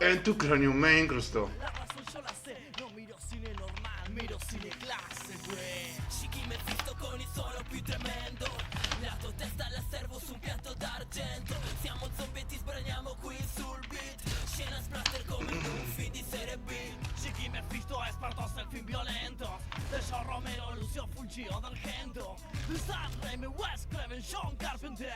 En tu cráneo me incrustó. La razón yo la sé, non miro cine normal, miro cine classe, uè. Chiqui mi visto con il suono più tremendo. La tua testa la servo su un piatto d'argento. Siamo zombietti, sbraniamo qui sul beat. Scena splatter come in un film di serie B. Chiqui mi visto expertos nel film violento. De John Romero, Lucio Fulcio d'Argento. De Sanremo, Wes Craven, John Carpenter.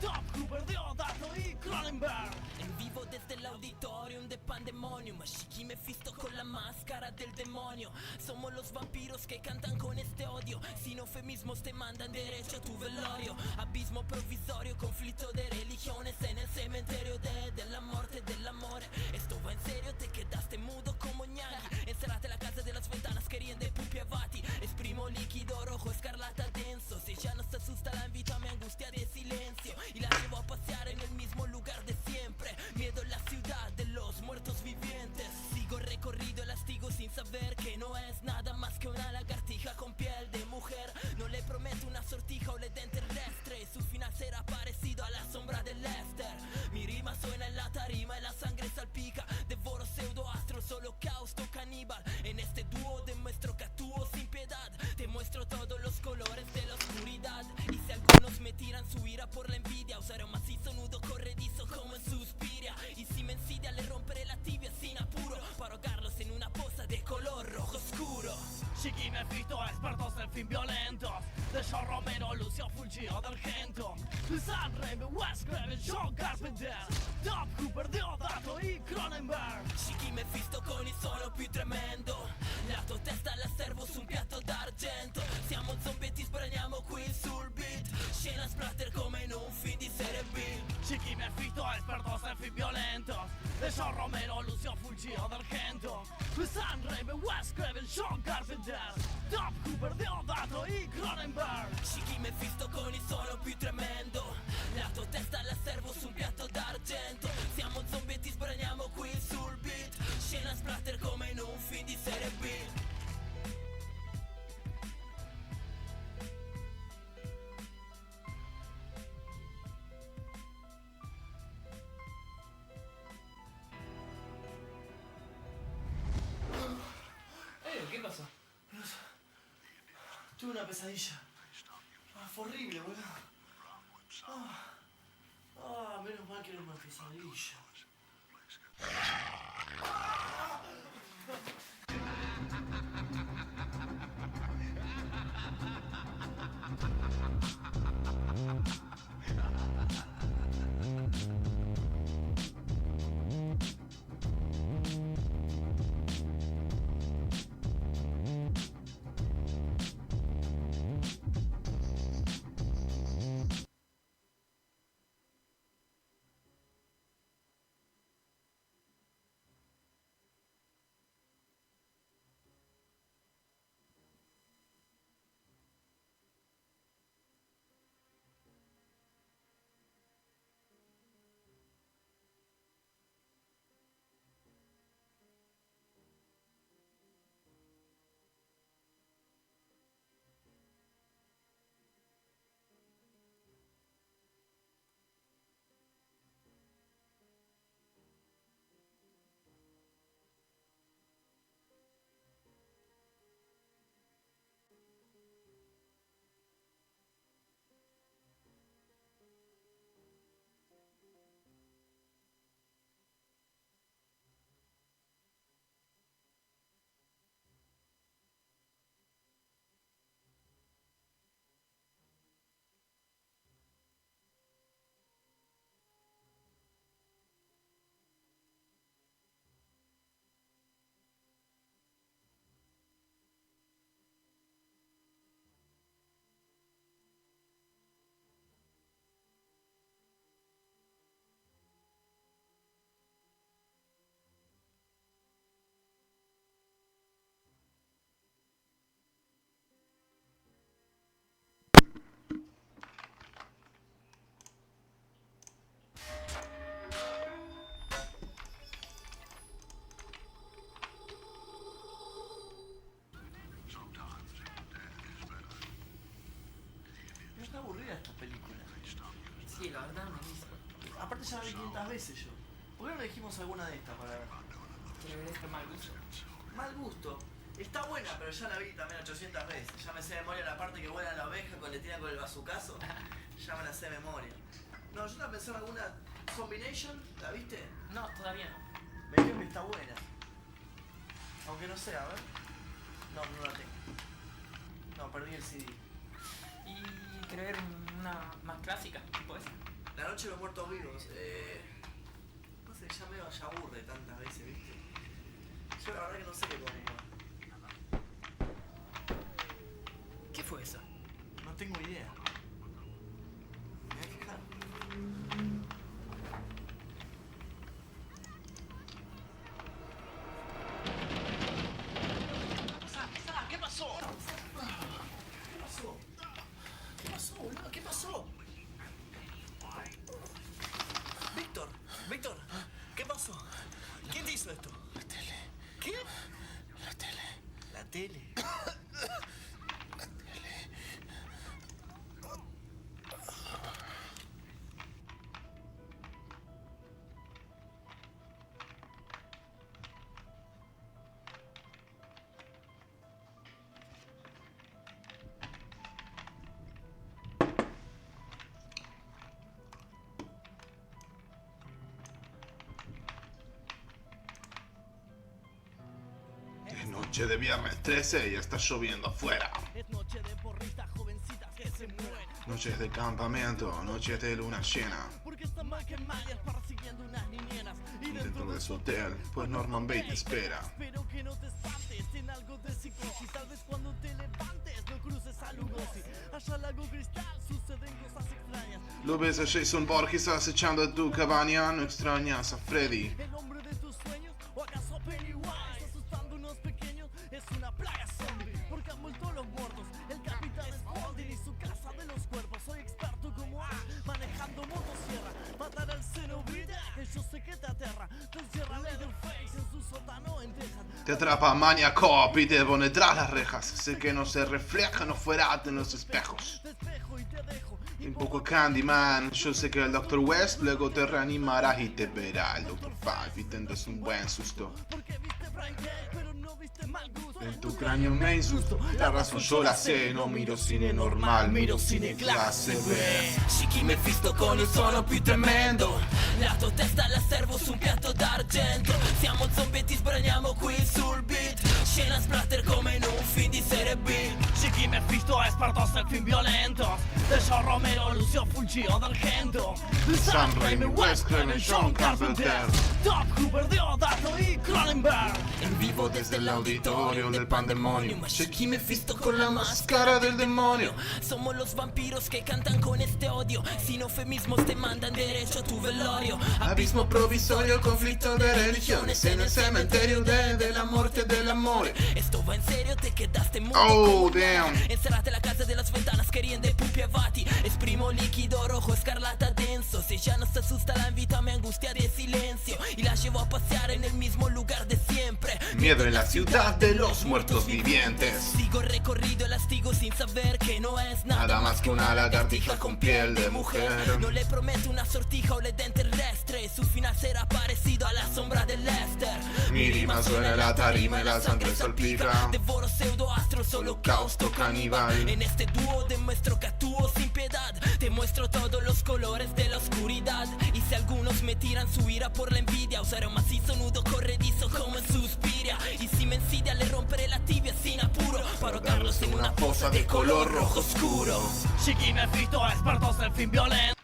Top Cooper, Deodato y Cronenberg. En vivo desde el auditorium de Pandemonium. Chiqui Mephisto con la máscara del demonio. Somos los vampiros que cantan con este odio. Sin eufemismos te mandan derecho a tu velorio. Abismo provisorio, conflicto de religiones en el cementerio de la muerte, del amor. Esto va en serio, te quedaste mudo como ñaghi. Encerrate la casa de las ventanas que ríen de pupi avati. Esprimo líquido rojo, escarlata denso. Si ya no se asusta la invito a mi angustia de silencio. Y la llevo a pasear en el mismo lugar de siempre. Miedo en la ciudad de los muertos vivientes. Sigo recorrido el lastigo sin saber que no es nada más que una lagartija con piel de mujer. No le prometo una sortija o le den terrestre. Su final será parecido a la sombra de Lester. Mi rima suena en la tarima y la sangre salpica. Devoro pseudoastros, holocausto caníbal. En este dúo demuestro que actúo sin piedad. Te muestro todos los colores de la oscuridad. Y si algunos me tiran su ira por la envidia, usaré un macizo nudo corredizo como en Suspiria. Y si me ensidia le romperé la tibia sin apuro para ahogarlos en una poza de color rojo oscuro. Chiqui Mephisto, expertos en film violentos. De John Romero, Lucio Fulcio d'Argento. De Sanremo, Wes Craven, John Carpenter. Top Cooper, Deodato y Cronenberg. Chiqui Mephisto con il suono più tremendo. La tua testa la servo su un piatto d'argento. Siamo zombietti, sbraniamo qui sul beat. Scena splatter come in un film di serie B. Chiqui Mephisto, expertos en film violentos. De John Romero, Lucio Fulcio d'Argento. De Sanremo, Wes Craven, John Carpenter. Top Cooper, Deodato y Cronenberg. Chiqui Mephisto con il suono più tremendo. La tua testa la servo su un piatto d'argento. Siamo zombietti, sbraniamo qui sul beat. Scena splatter come in un film di serie B. ¿Qué pasó? Tuve una pesadilla. Fue horrible, boludo. Menos mal que era una pesadilla. No está aburrida esta película. Sí, la verdad, buenísimo. Aparte ya la vi 500 veces yo. ¿Por qué no elegimos alguna de estas para ver? Quiero ver este mal gusto. Mal gusto. Está buena, pero ya la vi también 800 veces. Ya me sé de memoria la parte que vuela la oveja cuando le tiran con el bazucazo. Ya me la sé de memoria. No, yo estaba pensando en alguna Combination, ¿la viste? No, todavía no. Me dijeron que está buena. Aunque no sé, a ver. No, no la tengo. No, perdí el CD. Y quiero ver una más clásica, tipo esa. La noche de los muertos vivos. No sé, ya me aburre tantas veces, ¿viste? Yo la verdad que no sé qué pongo. ¿Qué fue eso? No tengo idea. Me voy a fijar. ¿Qué pasó? ¿Qué pasó? ¿Qué pasó, boludo? ¿Qué pasó? Víctor, Víctor, ¿qué pasó? ¿Quién te hizo esto? La tele. ¿Qué? La tele. La tele. Es noche de viernes 13 y está lloviendo afuera. Es noche de porristas jovencitas que se mueren. Noches de campamento, noches de luna llena. Porque están mal que Myers persiguiendo unas niñeras. Y Dentro de su hotel, pues Norman Bates te espera. Espero que no te espantes, tiene algo de psicosis. Tal vez cuando te levantes no cruces a Lugosi. Allá al lago Cristal suceden cosas extrañas. Lo ves a Jason Borges acechando a tu cabaña, no extrañas a Freddy. ¿El hombre de tus sueños o acaso Pennywise? Asustando unos pequeños, es una plaga zombie. Porque han vuelto los muertos, el capitán Spaulding y su casa de los cuerpos. Soy experto como manejando motosierra. Matar al cenobite, que yo sé que te aterra. Te encierra Leatherface en su sótano en Texas. Te atrapa Mania Cop y te pone tras las rejas. Sé que no se refleja, no fuera en los espejos. Te espejo y te dejo. Un poco Candyman, yo sé que el Dr. West luego te reanimará y te verá el Dr. Five y tendrás un buen susto. Porque viste Brian Gay, pero no viste mal gusto. En tu cráneo me insusto, la razón yo la sé, no miro cine normal, miro cine clase B. Chichi mi fisto con il suono più tremendo. La tua testa la servo su un piatto d'argento. Siamo zombietti, sbraniamo qui sul beat. Scena splatter come in un film di serie B. Chichi mi fisto è spartoso il film violento. De John Romero, Lucio Fulgio d'Argento. Sam Raimi, Wes Craven, John Carpenter. Top Cooper, Deodato y Cronenberg. En vivo desde el auditorio del pandemonio. C'è chi me fisto con la máscara del demonio. Somos los vampiros que cantan con este odio. Sin eufemismos te mandan derecho a tu velorio. Abismo provisorio, conflicto de religiones en el cementerio de la muerte del amor. Esto va en serio, te quedaste mudo. Oh, damn. Encerrate la casa de las ventanas querían de pupi avati. Esprimo líquido rojo, escarlata denso. Si ya no se asusta la invita, me angustia de silencio. Y la llevo a pasear en el mismo lugar de siempre. Miedo en la ciudad de los muertos vivientes. Sigo recorrido elastigo sin saber que no es Nada más que una lagartija con piel de mujer. No le prometo una sortija o le den terrestre. Su final será parecido a la sombra de Lester. Mi rima suena en la tarima y la sangre salpica. Devoro pseudoastros, Holocausto caníbal. En este dúo demuestro que actúo sin piedad. Te muestro todos los colores de la oscuridad. Y si algunos me tiran su ira por la envidia, usaré un macizo nudo corredizo como en Suspiria. Y si me ensidia le romperé la tibia sin apuro para ahogarlos en una fosa de color rojo oscuro. Chiqui me fisto a expertos del film violento.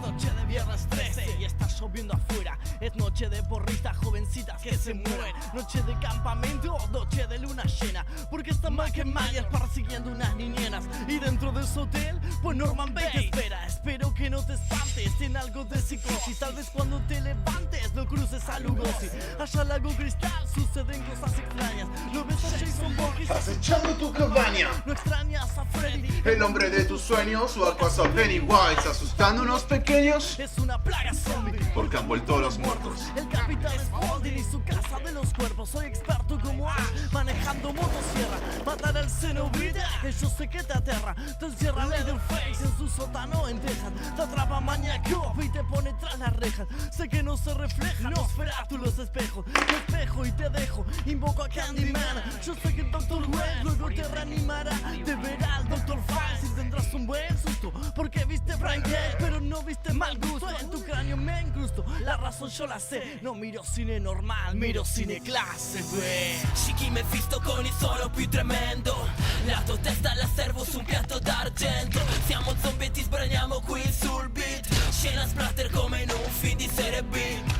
noche de viernes 13 y está lloviendo afuera. Es noche de porristas, jovencitas que se mueren. Noche de campamento, noche de luna llena. Porque están mal que mayas persiguiendo unas niñeras. Y dentro de ese hotel, pues Norman Bates te espera. Espero que no te espantes, tiene algo de psicosis. Tal vez cuando te levantes no cruces a Lugosi. Allá al lago Cristal suceden cosas extrañas. Lo ves a Jason Borges Acechando tu cabaña. no extrañas a Freddy. El hombre de tus sueños o acaso a Pennywise asustando a unos pequeños Es una plaga zombie. porque han vuelto los muertos. El capitán Spaulding y su casa de los cuerpos. Soy experto como Ash, manejando motosierra. Matar al Zomboide, que yo sé que te aterra. Te encierra Leatherface en su sótano en Texas. Te atrapa maníaco y te pone tras las rejas. Sé que no se refleja, no tú los espejos. Te espejo y te dejo, invoco a Candyman. Yo sé que el Dr. West luego te reanimará. Te verá el Dr. Files y tendrás un buen susto. Porque viste Frank Gage, pero no viste mal gusto. En tu cráneo me incrusto, la razón yo la sé. No miro cine normal, miro cine classe, güey. Chi mi visto con il suono più tremendo. La tua testa la servo su un piatto d'argento. Siamo zombietti, sbraniamo qui sul beat. Scena splatter come in un film di serie B.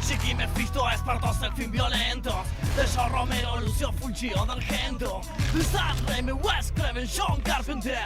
Chiqui Mephisto, expertos en film violentos. De John Romero, Lucio Fulcio d'Argento. De Sam Raimi, Wes Craven, John Carpenter.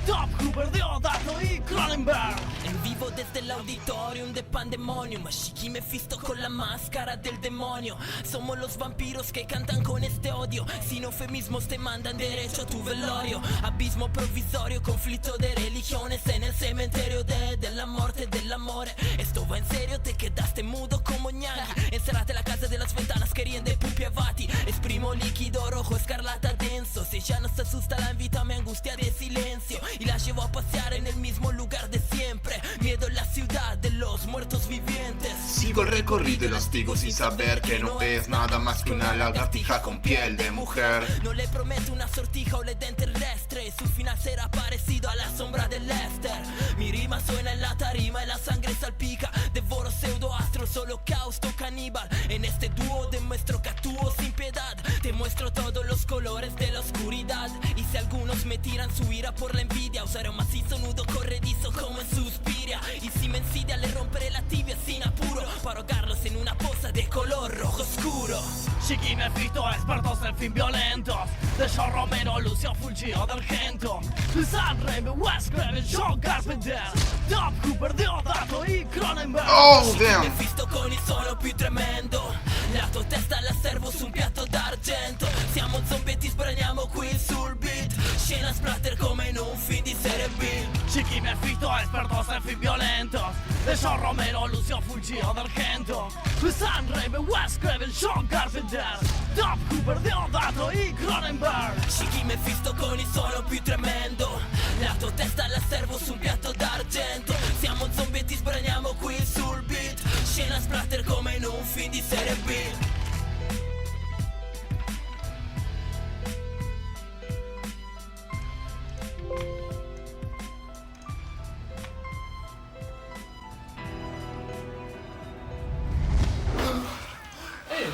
Top Hooper, Deodato y Cronenberg. En vivo desde el auditorium de Pandemonium. Chiqui Mephisto con la máscara del demonio. Somos los vampiros que cantan con este odio. Sin eufemismos te mandan derecho a tu velorio. Abismo provisorio, conflitto de religiones en el cementerio de la muerte, del amor. Esto va en serio, te quedaste mudo como ñangui. Encerrate la casa de las ventanas querían de pupi avati. Esprimo líquido rojo, escarlata denso. Si ya no se asusta la invita, me angustia de silencio. Y la llevo a pasear en el mismo lugar de siempre. Miedo en la ciudad de los muertos vivientes. Sigo el recorrido y los digo sin saber que no es nada más que una lagartija con piel de mujer. No le prometo una sortija o le den terrestre. Su final será parecido a la sombra de Lester. Mi rima suena en la tarima y la sangre salpica. Devoro pseudoastros, holocausto caníbal. En este dúo demuestro que actúo sin piedad. Te muestro todos los colores de la oscuridad. Y si algunos me tiran su ira por la envidia, usaré un macizo nudo corredizo como en Suspiria. Y si me ensidia le romperé la tibia sin apuro para ahogarlos en una poza de color rojo oscuro. Chiqui Mephisto, expertos en film violentos. De John Romero, Lucio Fulcio d'Argento. De Sam Raimi, Wes Craven, John Carpenter. Top Hooper, Deodato y Cronenberg. Oh, Mi damn. visto con il suono più tremendo. La tua testa la servo su un piatto d'argento. Siamo zombietti, sbraniamo qui sul beat. Scena splatter come in un film di serie B. Chiqui Mephisto, expertos en film violentos. De John Romero, Lucio Fulcio d'Argento. De Sam Raimi, Wes Craven, John Carpenter. Top Hooper, Deodato y Cronenberg. Chiqui mi visto con il suono più tremendo. La tua testa la servo su un piatto d'argento. Siamo zombietti, sbraniamo qui sul beat. Scena splatter come in un film di serie B.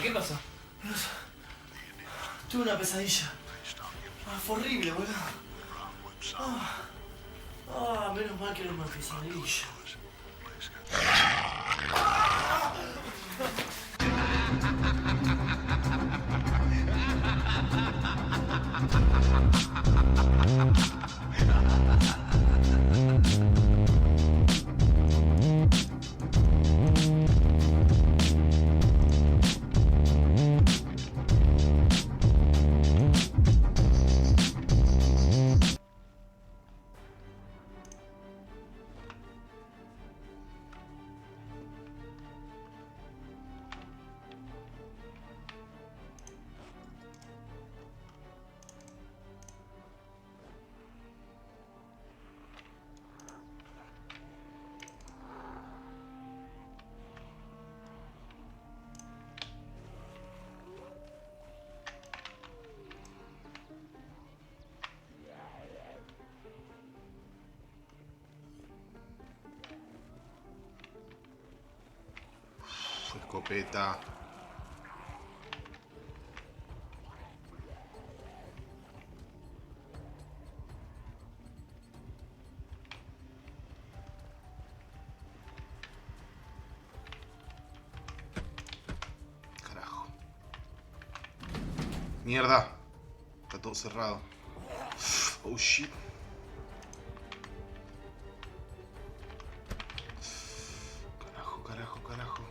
¿Qué pasó? Tuve una pesadilla. Fue horrible, boludo. Menos mal que era una pesadilla. Escopeta. Mierda. Está todo cerrado. Oh shit. Carajo, carajo, carajo.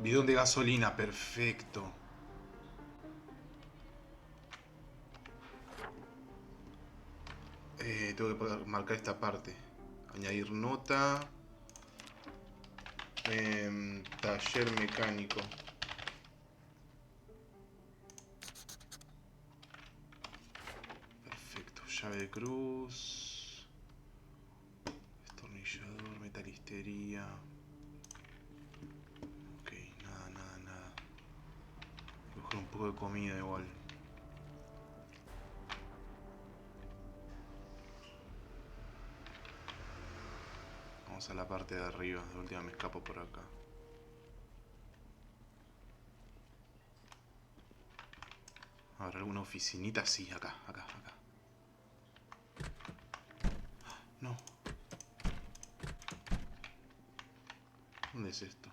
Bidón de gasolina, perfecto. Tengo que marcar esta parte. Añadir nota. Taller mecánico. Perfecto. Llave de cruz. Destornillador, metalistería. Ok, nada, nada, nada. Voy a buscar un poco de comida igual. Vamos a la parte de arriba. De última me escapo por acá. ¿Habrá alguna oficinita? Sí, acá, acá, acá. No. ¿Dónde es esto?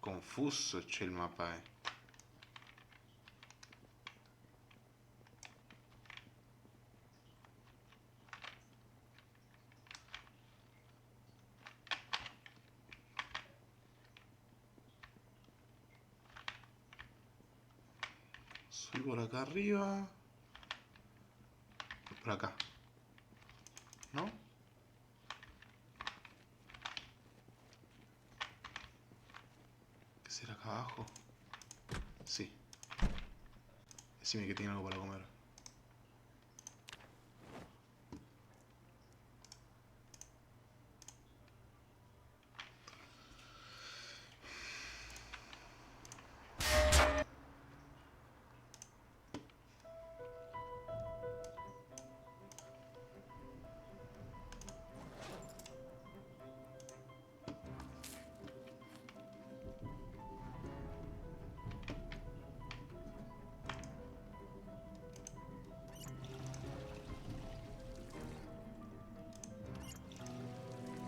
Confuso c'è il mapa, Soy por acá arriba. Por acá. ¿No? ¿Qué será acá abajo? Sí. Decime que tiene algo para comer.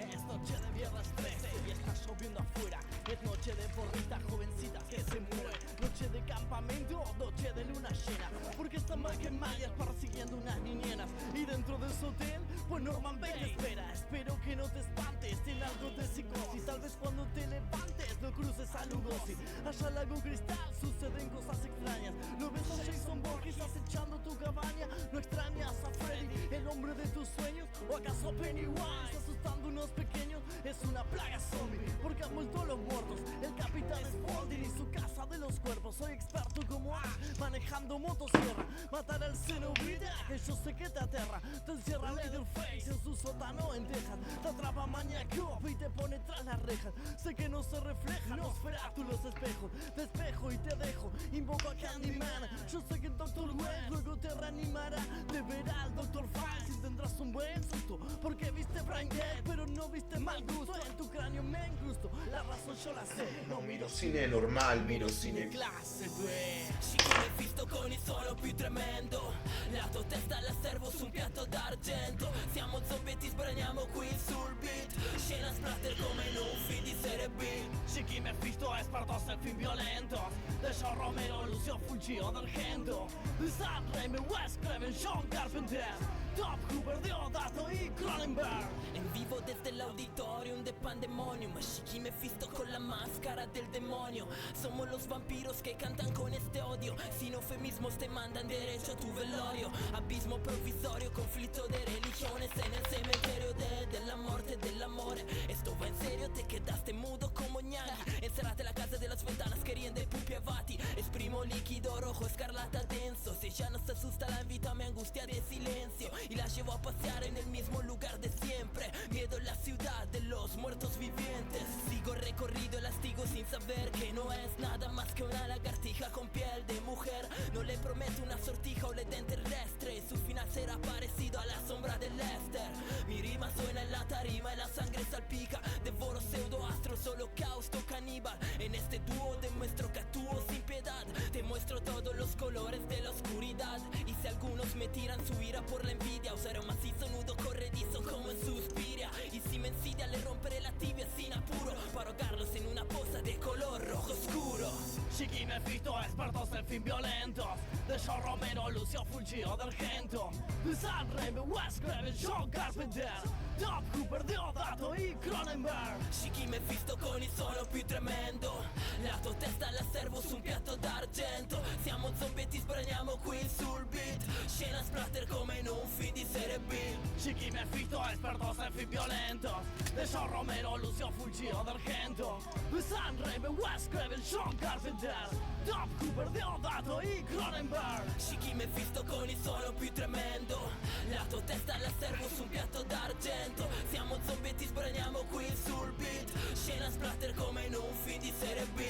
Es noche de viernes 13 y está lloviendo afuera. Es noche de porritas jovencitas que se mueren. Noche de campamento, noche de luna llena. Porque están más que mayas persiguiendo unas niñeras. Y dentro de su hotel, pues Norman Bates te espera. Espero que no te espantes, tiene algo de psicosis. Tal vez cuando te levantes no cruces a Lugosi. Allá al lago Cristal suceden cosas extrañas. Lo ves a Jason Borges acechando tu cabaña. No extrañas a Freddy, el hombre de tus sueños. ¿O acaso Pennywise asustando unos pequeños? Es una plaga zombie, porque han vuelto los muertos. El capitán Spaulding y su casa de los cuerpos. Soy experto como Ash, manejando motosierra. Matar al Cenobita, que yo sé que te aterra. Te encierra Leatherface en su sótano en Texas. Te atrapa Maniaco y te pone tras las rejas. Sé que no se refleja, no tú los espejos. Te espejo y te dejo, invoco a Candyman. Yo sé que el Dr. West luego te reanimará. Te verá el Dr. Files y tendrás un buen susto. Porque viste Brain Dead, pero no viste mal gusto. En tu cráneo me incrusto, la razón yo la sé. No miro cine normal, miro cine classe, beh. Sì, come visto con il suono più tremendo. La tua testa la servo su un piatto d'argento. Siamo zombietti, sbraniamo qui sul beat. Scena splatter come in un film di serie B. Si chi me visto expertos en film violentos. De John Romero, Lucio Fulci o del Gento. De Sam Raimi, Wes Craven, John Carpenter. Top Cooper, Deodato y Cronenberg. En vivo desde el auditorium de Pandemonium, Shiki Mephisto con la máscara del demonio. Somos los vampiros que cantan con este odio. Sin eufemismos te mandan derecho a tu velorio. Abismo provisorio, conflitto de religiones en el cementerio de la muerte, del amor. Esto va en serio, te quedaste mudo como ñaghi. Encerrate la casa de las ventanas querían de pupi avati. Esprimo líquido rojo, escarlata denso. Si ya no se asusta la vida me angustia de silencio. Y la llevo a pasear en el mismo lugar de siempre. Miedo en la ciudad de los muertos vivientes. Sigo recorrido el lastigo sin saber que no es nada más que una lagartija con piel de mujer. No le prometo una sortija o edén terrestre. Su final será parecido a la sombra de Lester. Mi rima suena en la tarima y la sangre salpica. Devoro pseudoastros, holocausto caníbal. En este dúo demuestro que actúo sin piedad. Te muestro todos los colores de la oscuridad. Y si algunos me tiran su ira por la envidia, usaré un macizo nudo corredizo como en Suspiria. Y si me ensidia le romperé la tibia sin apuro para ahogarlos en una poza de color rojo oscuro. Shiki Mephisto, expertos en fin violentos. De John Romero, Lucio Fulcio d'Argento. De San Raimi, Wes Craven, John Carpenter. Top Cooper, Deodato y Cronenberg. Shiki Mephisto con il suono più tremendo. La tua testa la servo su un piatto d'argento. Siamo zombietti, sbraniamo qui sul beat. Scena splatter come in un film di serie B. Shiki Mephisto, expertos en fin violentos. De John Romero, Lucio Fulcio d'Argento. De San Raimi, Wes Craven, John Carpenter. Top Cooper, Deodato y Cronenberg. Shiki Mephisto con il suono più tremendo. La tua testa la servo su un piatto d'argento. Siamo zombietti, sbraniamo qui sul beat. Scena splatter come in un film di serie B.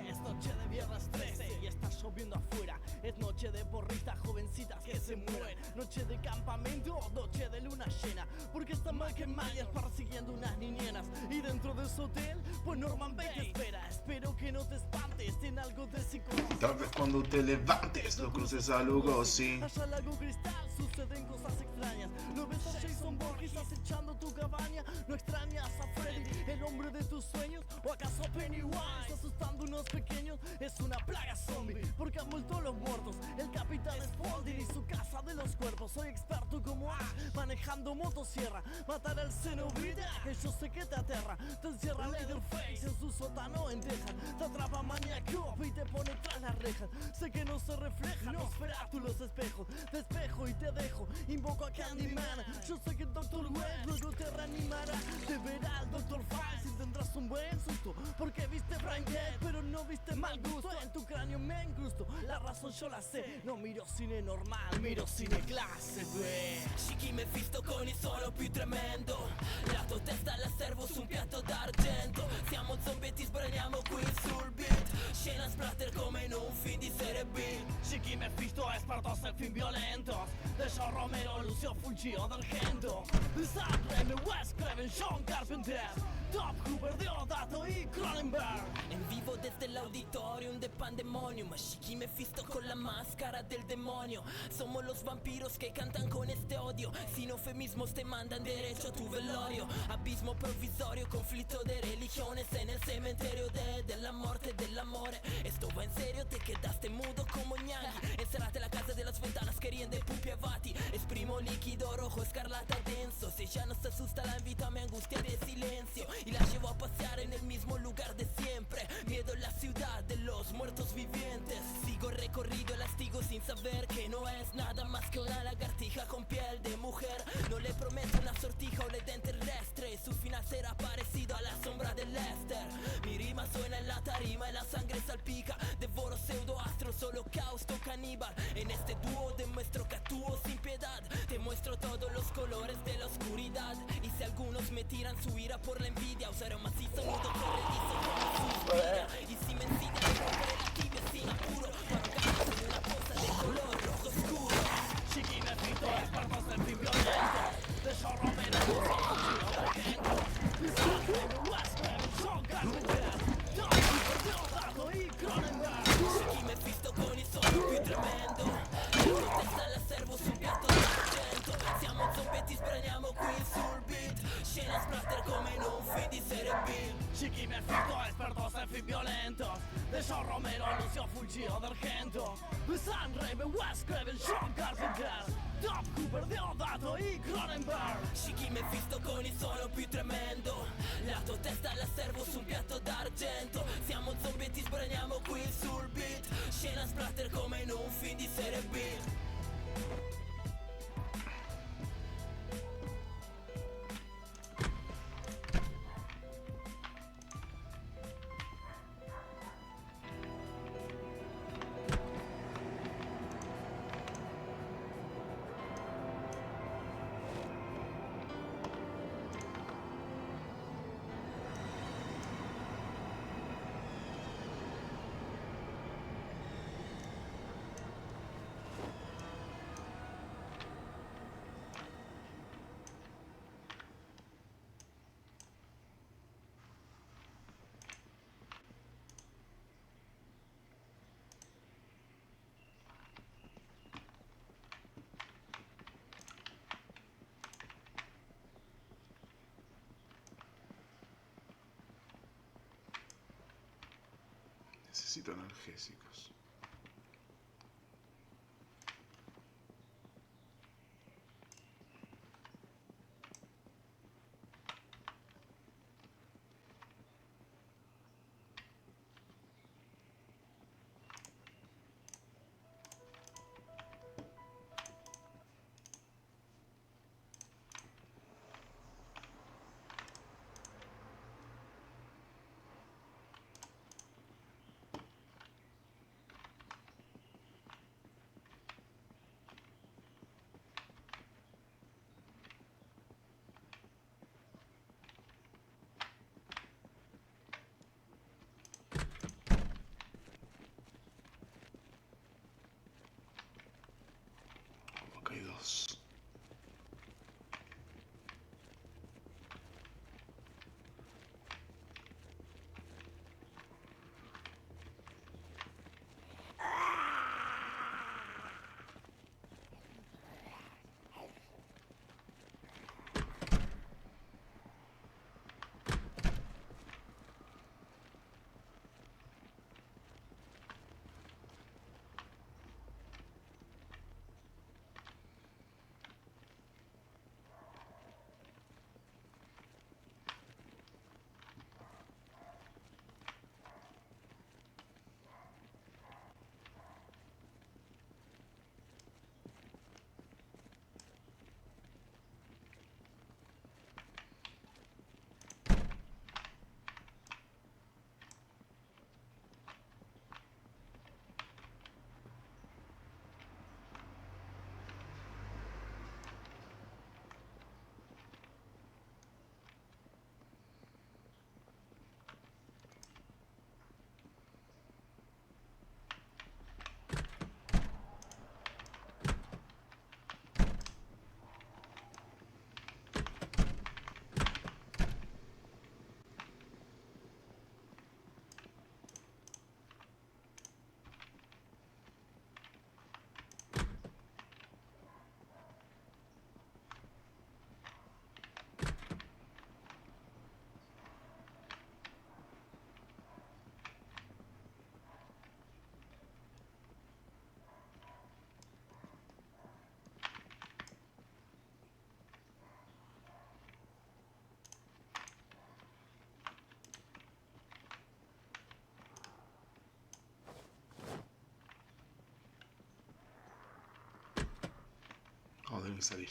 Es noche de viernes 13 y está lloviendo afuera. Es noche de porristas, jovencitas que se mueren. Noche de campamento, noche de luna llena. Porque está Mike Myers persiguiendo unas niñeras. Y dentro de su hotel, pues Norman Bates te espera. Espero que no te espantes, tiene algo de psicosis. Tal vez cuando te levantes lo cruces a Lugosi. Allá al lago Cristal suceden cosas extrañas. ¿No ves a Jason Borges acechando tu cabaña? ¿No extrañas a Freddy, el hombre de tus sueños? ¿O acaso Pennywise asustando unos pequeños? Es una plaga zombie porque han vuelto los muertos. El capitán Spaulding y su casa de los cuerpos. Soy experto como Ash manejando motosierra. Matar al cenobita que yo sé que te aterra. Te encierra Leatherface en su sótano en Texas. Te atrapa Maniaco y te pone tras las rejas. Sé que no se refleja, no espera tú los espejos. Despejo y te dejo, invoco a Candyman. Yo sé que el Dr. Web luego te reanimará. Te verá el Dr. Files y tendrás un buen susto. Porque viste Brain Dead, pero no viste mal gusto. En tu cráneo me incrusto, la razón yo la sé. No miro cine normal, miro cine clase B. Shiki Mephisto con il suono più tremendo. La tua testa la servo su un piatto d'argento. Siamo zombietti, sbraniamo qui sul beat. Scena splatter come in un film di serie B. Shiki Mephisto, expertos en fin violentos. De John Romero, Lucio Fulcio d'Argento. De San Raimi, Wes Craven, John Carpenter. Top Cooper, Deodato y Cronenberg. En vivo desde el auditorium de Pandemonium, Shiki Mephisto con la máscara del demonio. Somos los vampiros que cantan con este odio. Sin eufemismos te mandan derecho a tu velorio. Abismo provisorio, conflitto de religiones en el cementerio de la muerte, del amor. Esto va en serio, te quedaste mudo como ñaghi. Encerrate la casa de las ventanas querían de pupi avati. Esprimo líquido rojo, escarlata denso. Si ya no se asusta la invita, me angustia de silencio. Y la llevo a pasear en el mismo lugar de siempre. Miedo en la ciudad de los muertos vivientes. Sigo recorrido el lastigo sin saber que no es nada más que una lagartija con piel de mujer. No le prometo una sortija o le den terrestre. Su final será parecido a la sombra de Lester. Mi rima suena en la tarima y la sangre salpica. Devoro pseudoastros, holocausto caníbal. En este dúo demuestro que actúo sin piedad. Te muestro todos los colores de la oscuridad. Y si algunos me tiran su ira por la envidia, usaré un macizo nudo corredizo como suspira. Y si me incitan a romper la tibia sin apuro, cuando caigas en una poza de color rojo oscuro. Chiquinecito, expertos del fin violento. De zorro menos un tiro de gente. Sangre de Western, son Carpenter. Deodato y Cronenberg. Chiqui me visto con il sonno più tremendo. La testa alla servo su un piatto d'argento. Siamo zombetti, sbraniamo qui sul beat. Scena splatter come in un film di serie B. Chiquinecito, expertos del fin violentos. De zorro menos anunció fuggito d'argento. Sangre de Western, son Carpenter. Top Cooper, Deodato y Cronenberg. Chiqui me visto con il suono più tremendo. La tua testa la servo su un piatto d'argento. Siamo zombetti, sbraniamo qui sul beat. Scena splatter come in un film di serie B. Necesito analgésicos. que salir.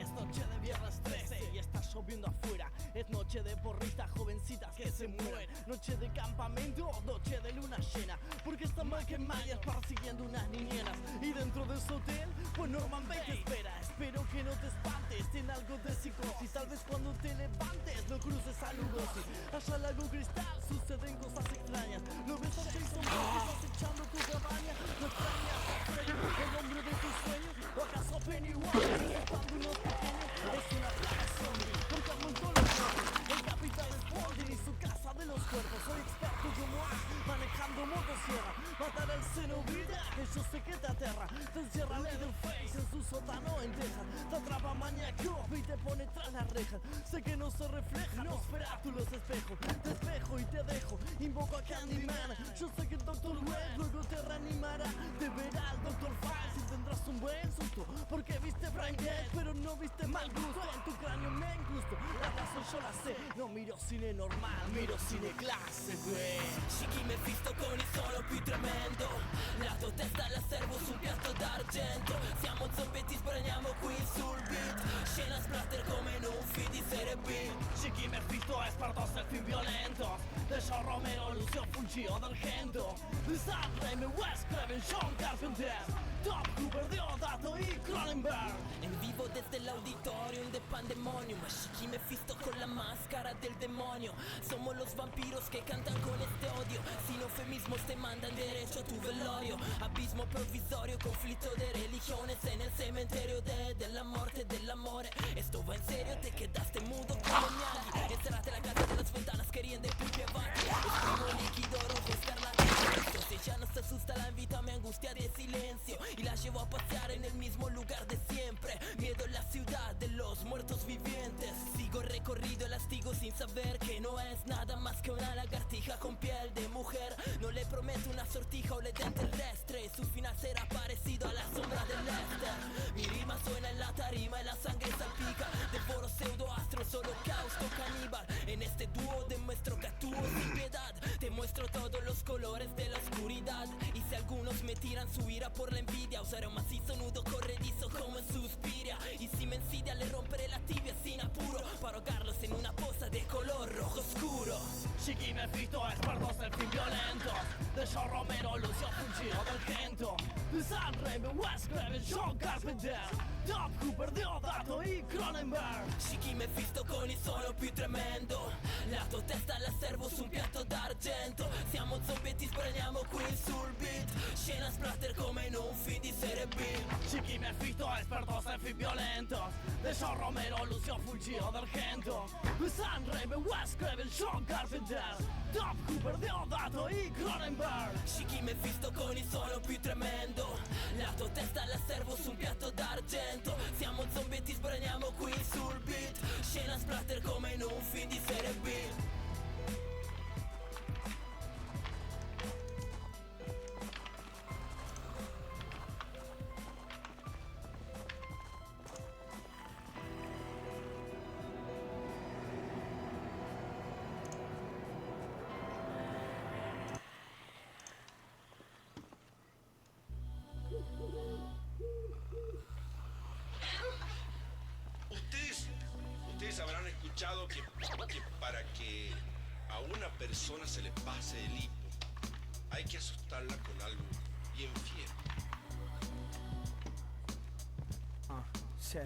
Es noche de viernes 13 y está lloviendo afuera. Es noche de porristas, jovencitas que se mueren. Noche de campamento, noche de luna llena. Porque están mal que mayas persiguiendo unas niñeras. Y dentro de ese hotel, pues Norman Bates te espera. Espero que no te espantes, tiene algo de psicosis. Tal vez cuando te levantes no cruces a Lugosi. Allá al lago Cristal suceden cosas extrañas. ¿No ves a Jason Bourne acechando tu cabaña? ¿No extrañas a Freddy, el hombre de tus sueños? ¿O acaso Pennywise asustando unos pequeños? Es una plaga zombie, porque aumentó los muertos. El capitán Spaulding y su casa de los cuerpos. Soy experto como Ash, manejando motosierra. Matar al Cenobita, que yo sé que te aterra. Te encierra Leatherface en su sótano en Texas. Te atrapa Maniaco y te pone tras las rejas. Sé que no se refleja, no espera tú los espejos. Te espejo y te dejo, invoco a Candyman. Yo sé que el Dr. Web luego te reanimará. Te verá el Dr. Files y tendrás un buen susto. Porque viste Brain Dead, pero no viste mal gusto. En tu cráneo me incrusto, la razón yo la sé. No miro cine normal, miro cine classe, güey. Chi mi visto con il suono più tremendo. La tua testa la servo su un piatto d'argento. Siamo zombetti, sbraniamo qui sul beat. Scena splatter come in un film di serie B. Chiqui me visto expertos en film violentos. De John Romero, Lucio Fulci o D'Argento. De Sam Raimi, Wes Craven, John Carpenter. Top Cooper, Deodato y Cronenberg. En vivo desde el auditorium de Pandemonium. Chi me visto con la máscara del demonio. Somos los vampiros que cantan con este odio. Sin eufemismos te mandan derecho a tu velorio. Abismo provisorio, conflitto de religiones en el cementerio de la muerte, del amor. Esto va en serio, te quedaste mudo como Miyagi. Encerraste la casa de las ventanas queriendo più avanti. Esprimo líquido rojo escarlata. Entonces ya no se asusta, la invita, me angustia de silencio. Y la llevo a pasear en el mismo lugar de siempre. Miedo en la ciudad de los muertos vivientes. Sigo el recorrido, lastigo sin saber que no es nada más que una lagartija con piel de mujer. No le prometo una sortija o leden terrestre. Su final será parecido a la sombra del Lester. Mi rima suena en la tarima y la sangre salpica. Devoro pseudoastros, holocausto caníbal. En este dúo demuestro que actúo sin piedad. Te muestro todos los colores de la oscuridad. Y si algunos me tiran su ira por la envidia, usaré un macizo nudo corredizo como en Suspiria. Y si me ensidia le romperé la tibia sin apuro. Para ahogarlos en una posa de color rojo oscuro. Chiqui Mephisto, expertos del film violentos. De John Romero, Lucio Fulci o del Gento. De Sam Raimi, Wes Craven, John Carpenter. Top Cooper, Deodato e Cronenberg. Chiqui Mephisto con il suono più tremendo. La tua testa la servo su un piatto d'argento. Siamo zombietti, spremiamo qui sul beat. Scena splatter come in un film di serie B. Chiqui Mephisto, expertos del film violentos. De John Romero, Lucio Fulci o del Gento. De Sam Raimi, Wes Craven, John Carpenter. Top Cooper, Deodato e Cronenberg. Chiqui Mephisto con il suono più tremendo. La tua testa la servo su un piatto d'argento. Siamo zombietti, sbraniamo qui sul beat. Scena splatter come in un film di serie B. Ustedes habrán escuchado que para que a una persona se le pase el hipo, hay que asustarla con algo bien fiero. Sí.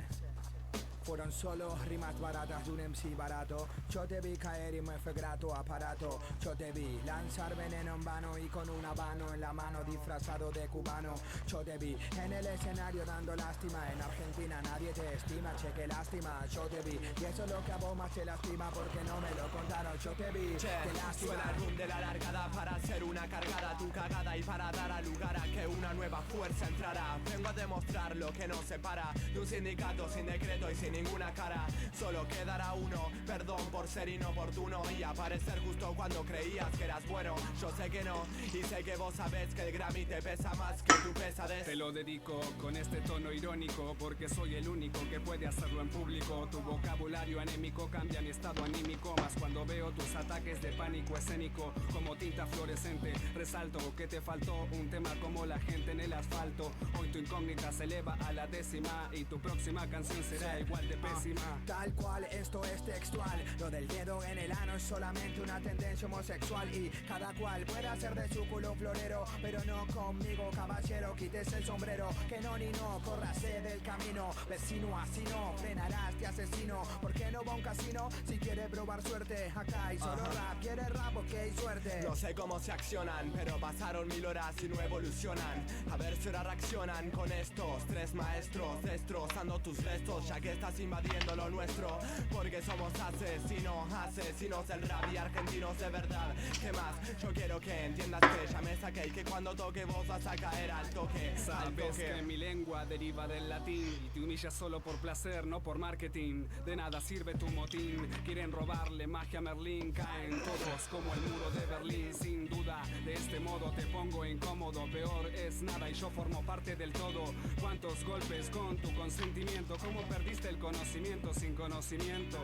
Fueron solo rimas baratas de un MC barato. Yo te vi caer y me fue grato aparato. Yo te vi lanzar veneno en vano y con un habano en la mano disfrazado de cubano. Yo te vi en el escenario dando lástima. En Argentina nadie te estima, che que lástima. Yo te vi y eso es lo que a vos más te lastima porque no me lo contaron. Yo te vi, qué lástima. Suena el rum de la largada para hacer una cargada tu cagada y para dar al lugar a que una nueva fuerza entrará. Vengo a demostrar lo que nos separa de un sindicato sin decreto y sin ninguna cara. Solo quedará uno, perdón por ser inoportuno y aparecer justo cuando creías que eras bueno. Yo sé que no y sé que vos sabés que el Grammy te pesa más que tu pesadez. Te lo dedico con este tono irónico porque soy el único que puede hacerlo en público. Tu vocabulario anémico cambia mi estado anímico, más cuando veo tus ataques de pánico escénico como tinta fluorescente. Resalto que te faltó un tema como La gente en el asfalto. Hoy tu incógnita se eleva a la décima y tu próxima canción será igual de pésima. Tal cual, esto es textual. Lo del dedo en el ano es solamente una tendencia homosexual y cada cual puede hacer de su culo florero, pero no conmigo, caballero. Quítese el sombrero, que no ni no, córrase del camino. Vecino, así no, frenarás, te asesino. ¿Por qué no va a un casino? Si quiere probar suerte, acá hay solo rap. ¿Quiere rap? Ok, suerte. No sé cómo se accionan, pero pasaron 1000 horas y no evolucionan. A ver si ahora reaccionan con estos tres maestros, destrozando tus restos, ya que estás invadiendo lo nuestro. Porque somos asesinos del rap y argentinos de verdad. ¿Qué más? Yo quiero que entiendas que ya me saqué y que cuando toque vos vas a caer al toque. Sabes que mi lengua deriva del latín y te humillas solo por placer, no por marketing. De nada sirve tu motín. Quieren robarle magia a Merlín. Caen todos como el muro de Berlín. Sin duda, de este modo te pongo incómodo. Peor es nada y yo formo parte del todo. ¿Cuántos golpes con tu consentimiento? ¿Cómo perdiste el conocimiento sin conocimiento?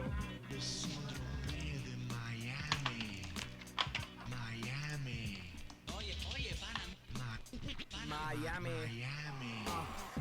De Miami. Oye, Miami.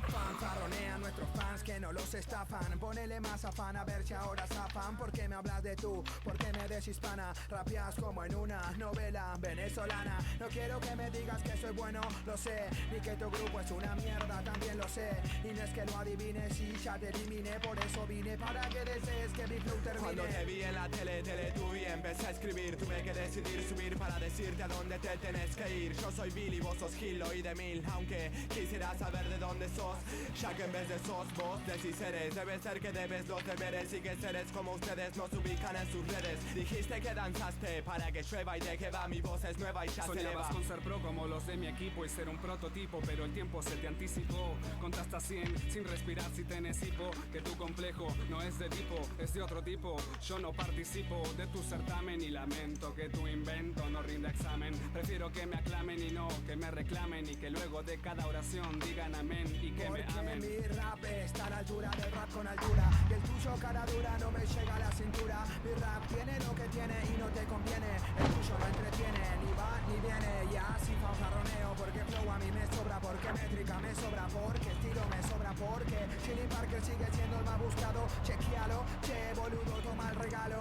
Fanfarronea a nuestros fans que no los estafan. Ponele más afán a ver si ahora zafan. ¿Por qué me hablas de tú? ¿Por qué me des hispana? Rapeas como en una novela venezolana. No quiero que me digas que soy bueno, lo sé. Ni que tu grupo es una mierda, también lo sé. Y no es que lo adivines y ya te eliminé. Por eso vine, para que desees que mi flow termine. Cuando te vi en la Teletubby empecé a escribir. Tuve que decidir subir para decirte a dónde te tenés que ir. Yo soy Billy, vos sos Gil, y de mil. Aunque quisiera saber de dónde sos, ya que en vez de sos vos decís eres. Debe ser que debes los deberes y que seres como ustedes nos ubican en sus redes. Dijiste que danzaste para que llueva y de que va mi voz es nueva y ya se eleva. Soñabas con ser pro como los de mi equipo y ser un prototipo, pero el tiempo se te anticipó. Contaste hasta 100 sin respirar si tenés hipo. Que tu complejo no es de tipo, es de otro tipo. Yo no participo de tu certamen y lamento que tu invento no rinda examen. Prefiero que me aclamen y no que me reclamen, y que luego de cada oración digan amén y que porque me amen. mi rap está a la altura del rap con altura. Y el tuyo cara dura no me llega a la cintura. Mi rap tiene lo que tiene y no te conviene. El tuyo no entretiene, ni va ni viene. Y así fanfarroneo porque flow a mí me sobra sobra, porque métrica me sobra, porque estilo me sobra, porque Chili Parker sigue siendo el más buscado. Chequealo, che boludo, toma el regalo.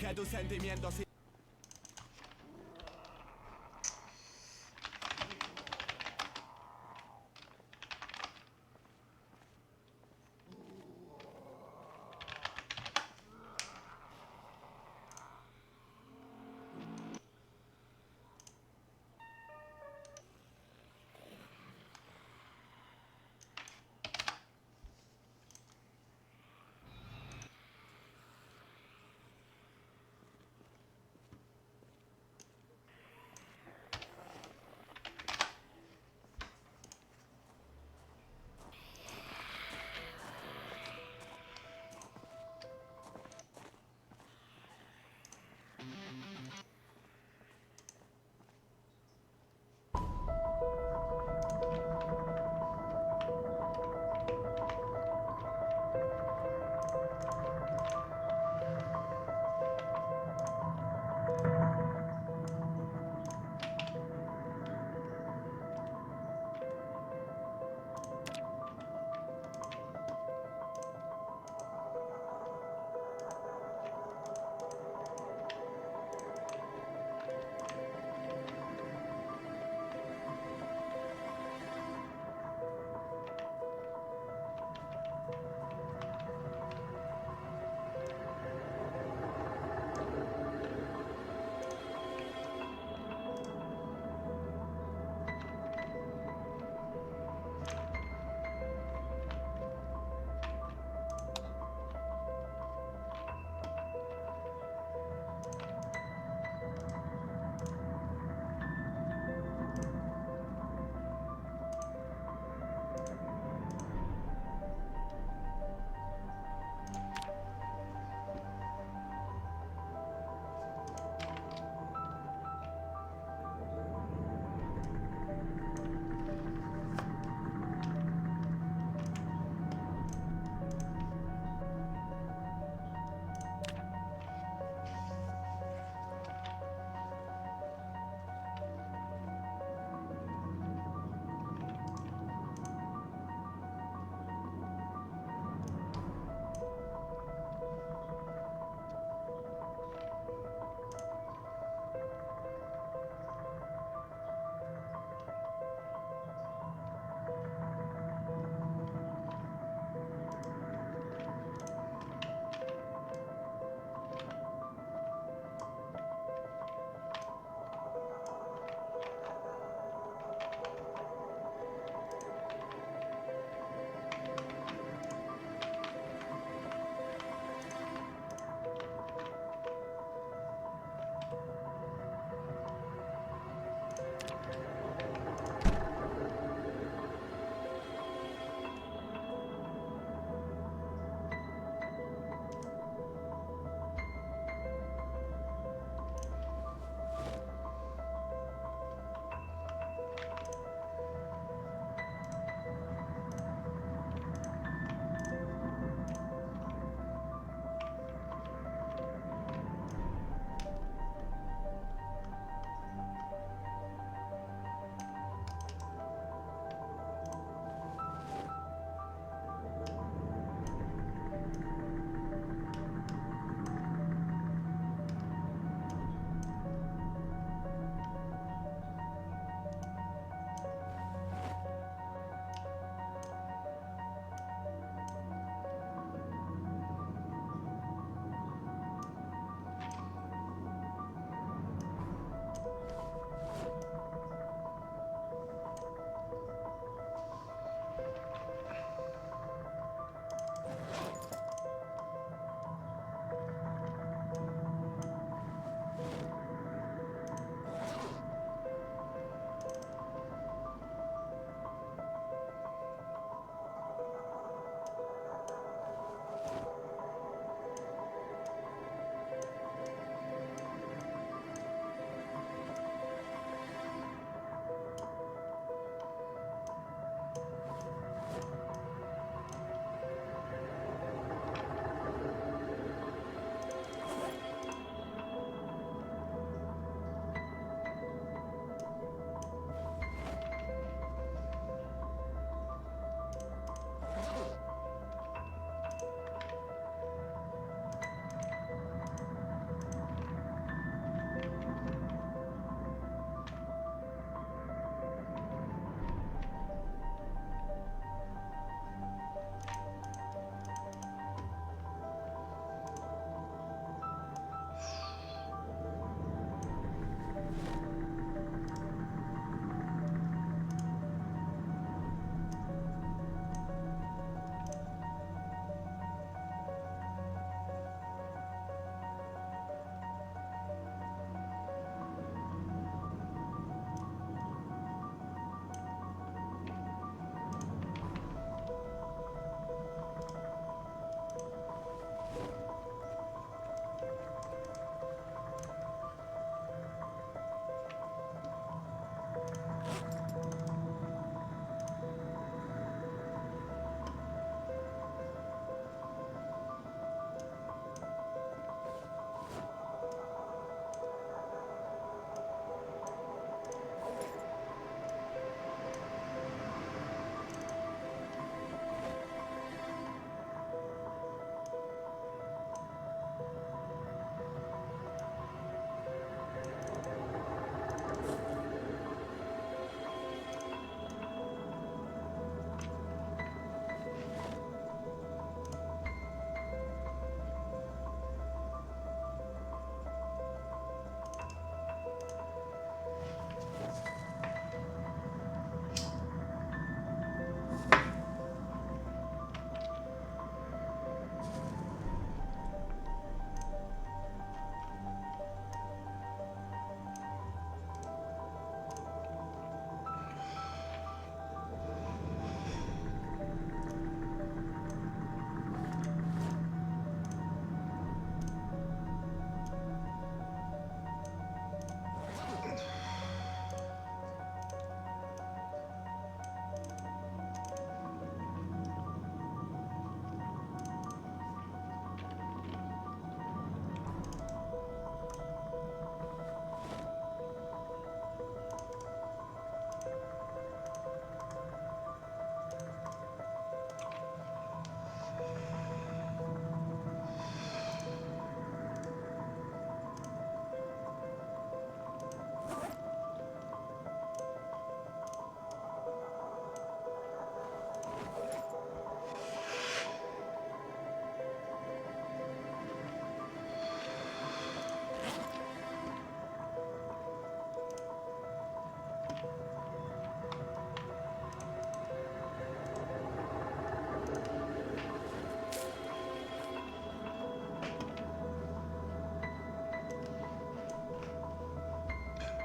Que tus sentimientos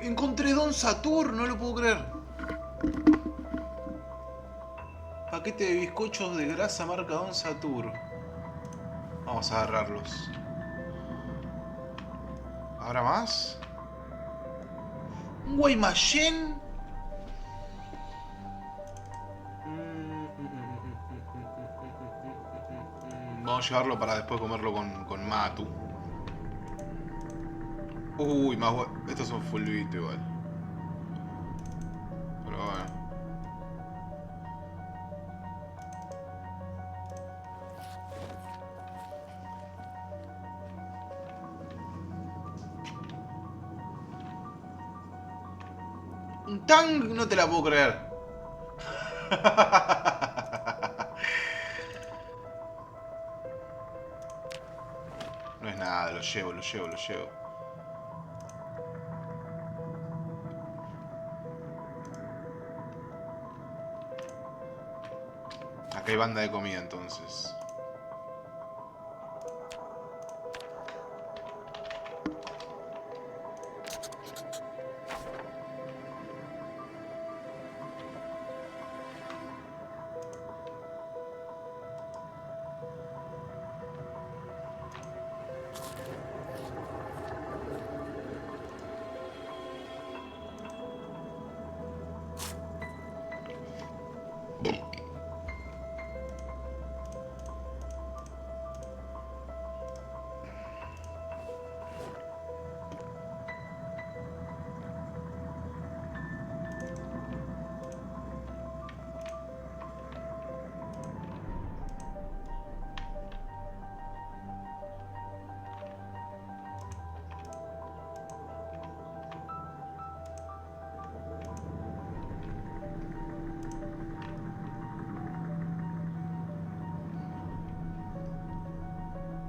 Encontré Don Satur, no lo puedo creer. Paquete de bizcochos de grasa marca Don Satur. Vamos a agarrarlos. ¿Habrá más? ¿Un Guaymallén? Vamos a llevarlo para después comerlo con Matu. Uy, más bueno. Estos son fulbito igual. Pero bueno. Un tang, no te la puedo creer. No es nada, lo llevo. Acá hay banda de comida entonces.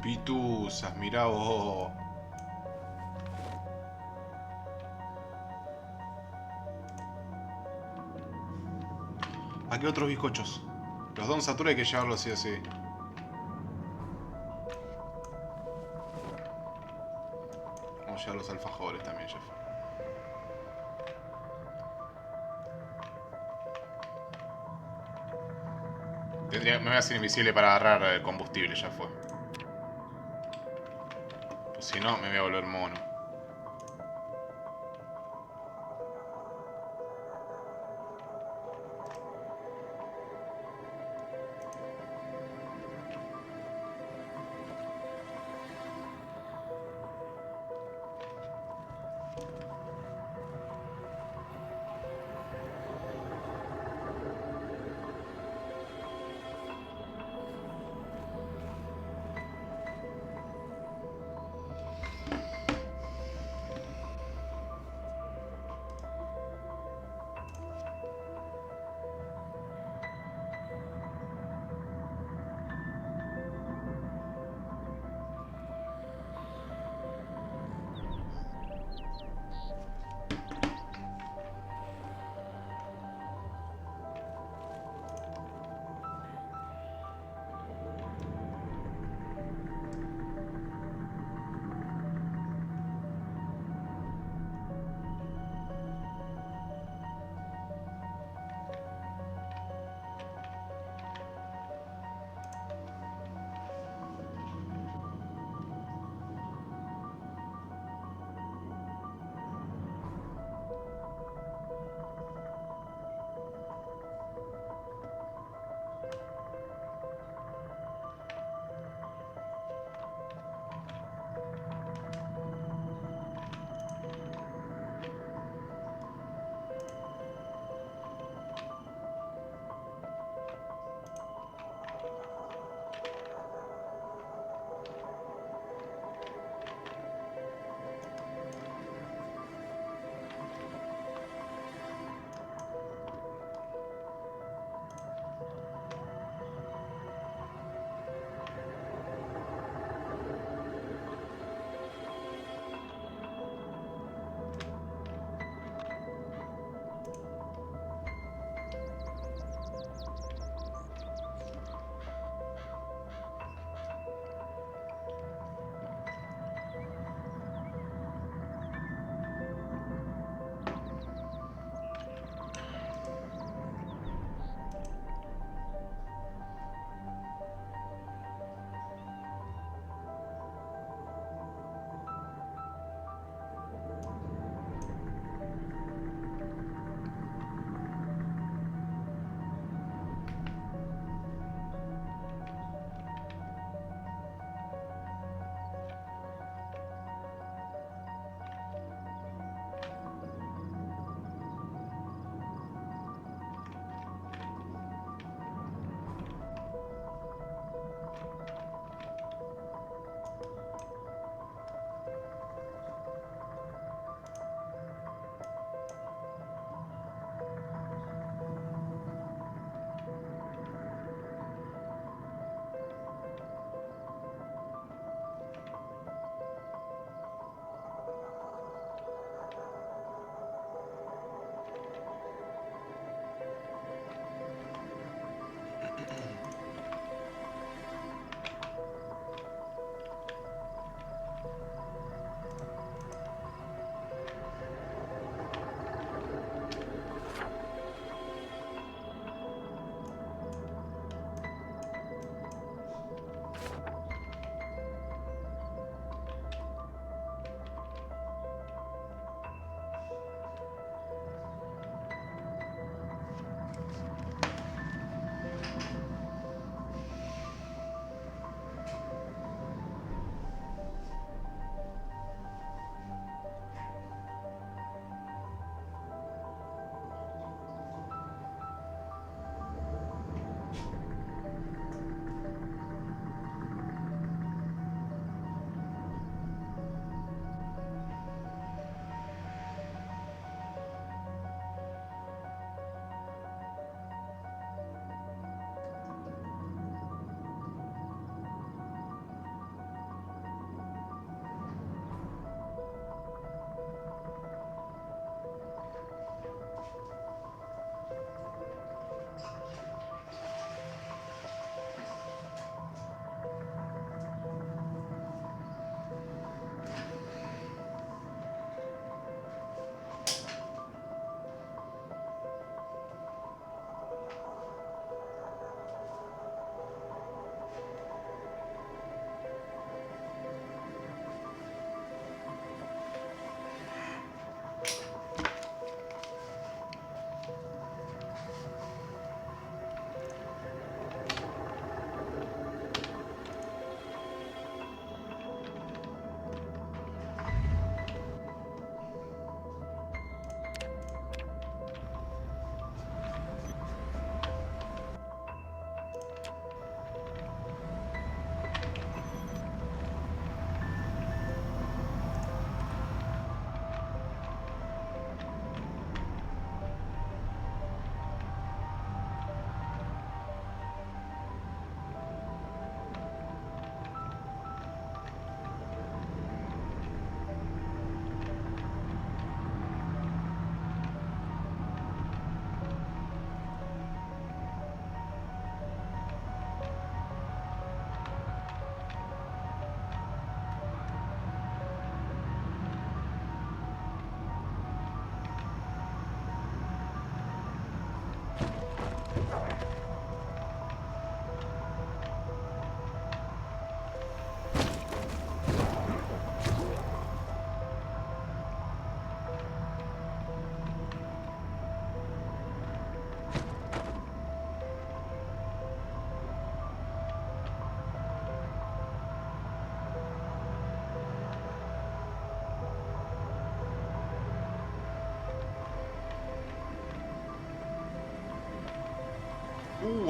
Pituzas, mirá vos. Aquí otros bizcochos. Los Don Satura hay que llevarlos sí o sí. Vamos a llevar los alfajores también, Jeff. Me voy a hacer invisible para agarrar combustible, ya fue. Pues si no, me voy a volver mono.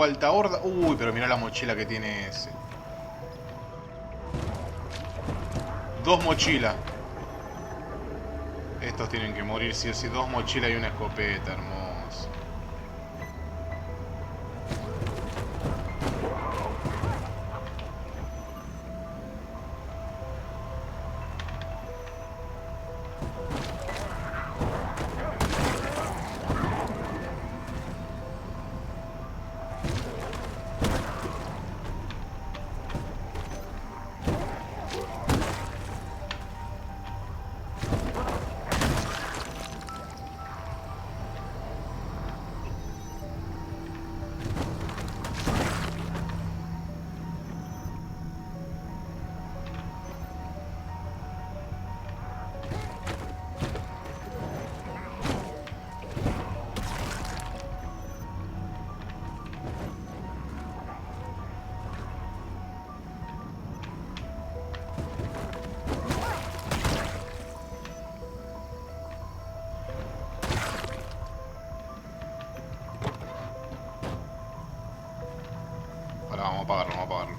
Alta horda. Uy, pero mira la mochila que tiene ese. 2 mochilas. Estos tienen que morir sí o sí. 2 mochilas y una escopeta, hermoso. Ahora vamos a apagarlo, vamos a apagarlo.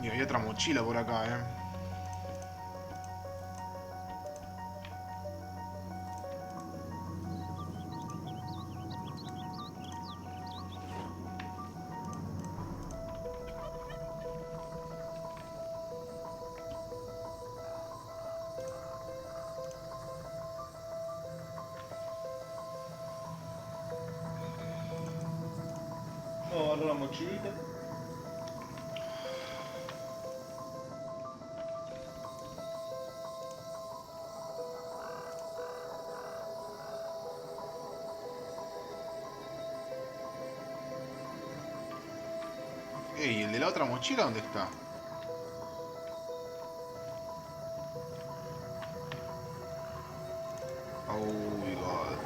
Y hay otra mochila por acá, Vamos a agarrar la mochilita. Ey, ¿el de la otra mochila dónde está? Oh my god.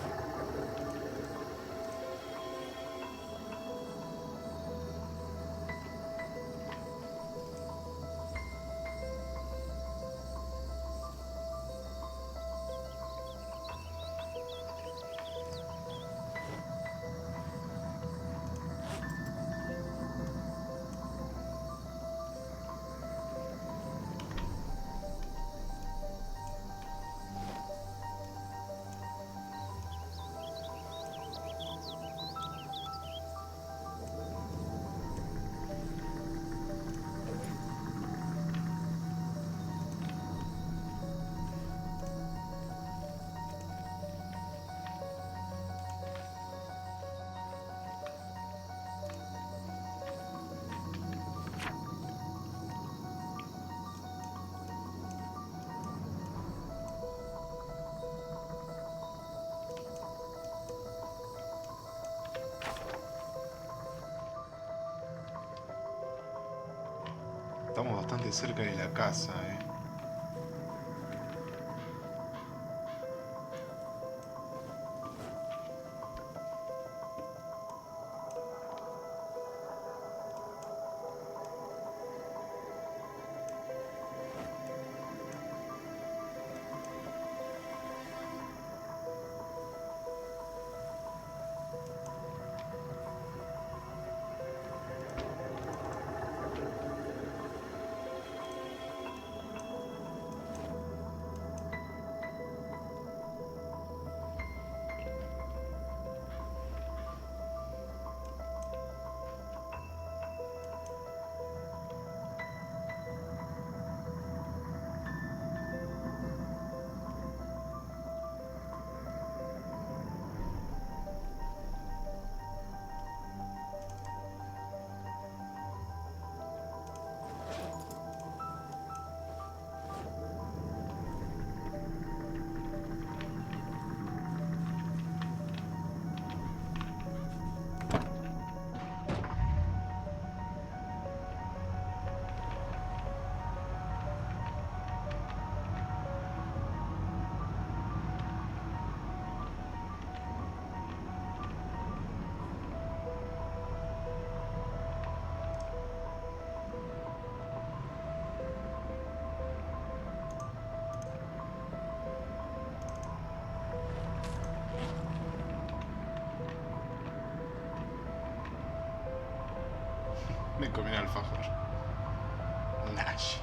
Estamos bastante cerca de la casa, Me comí un alfajor. Nash.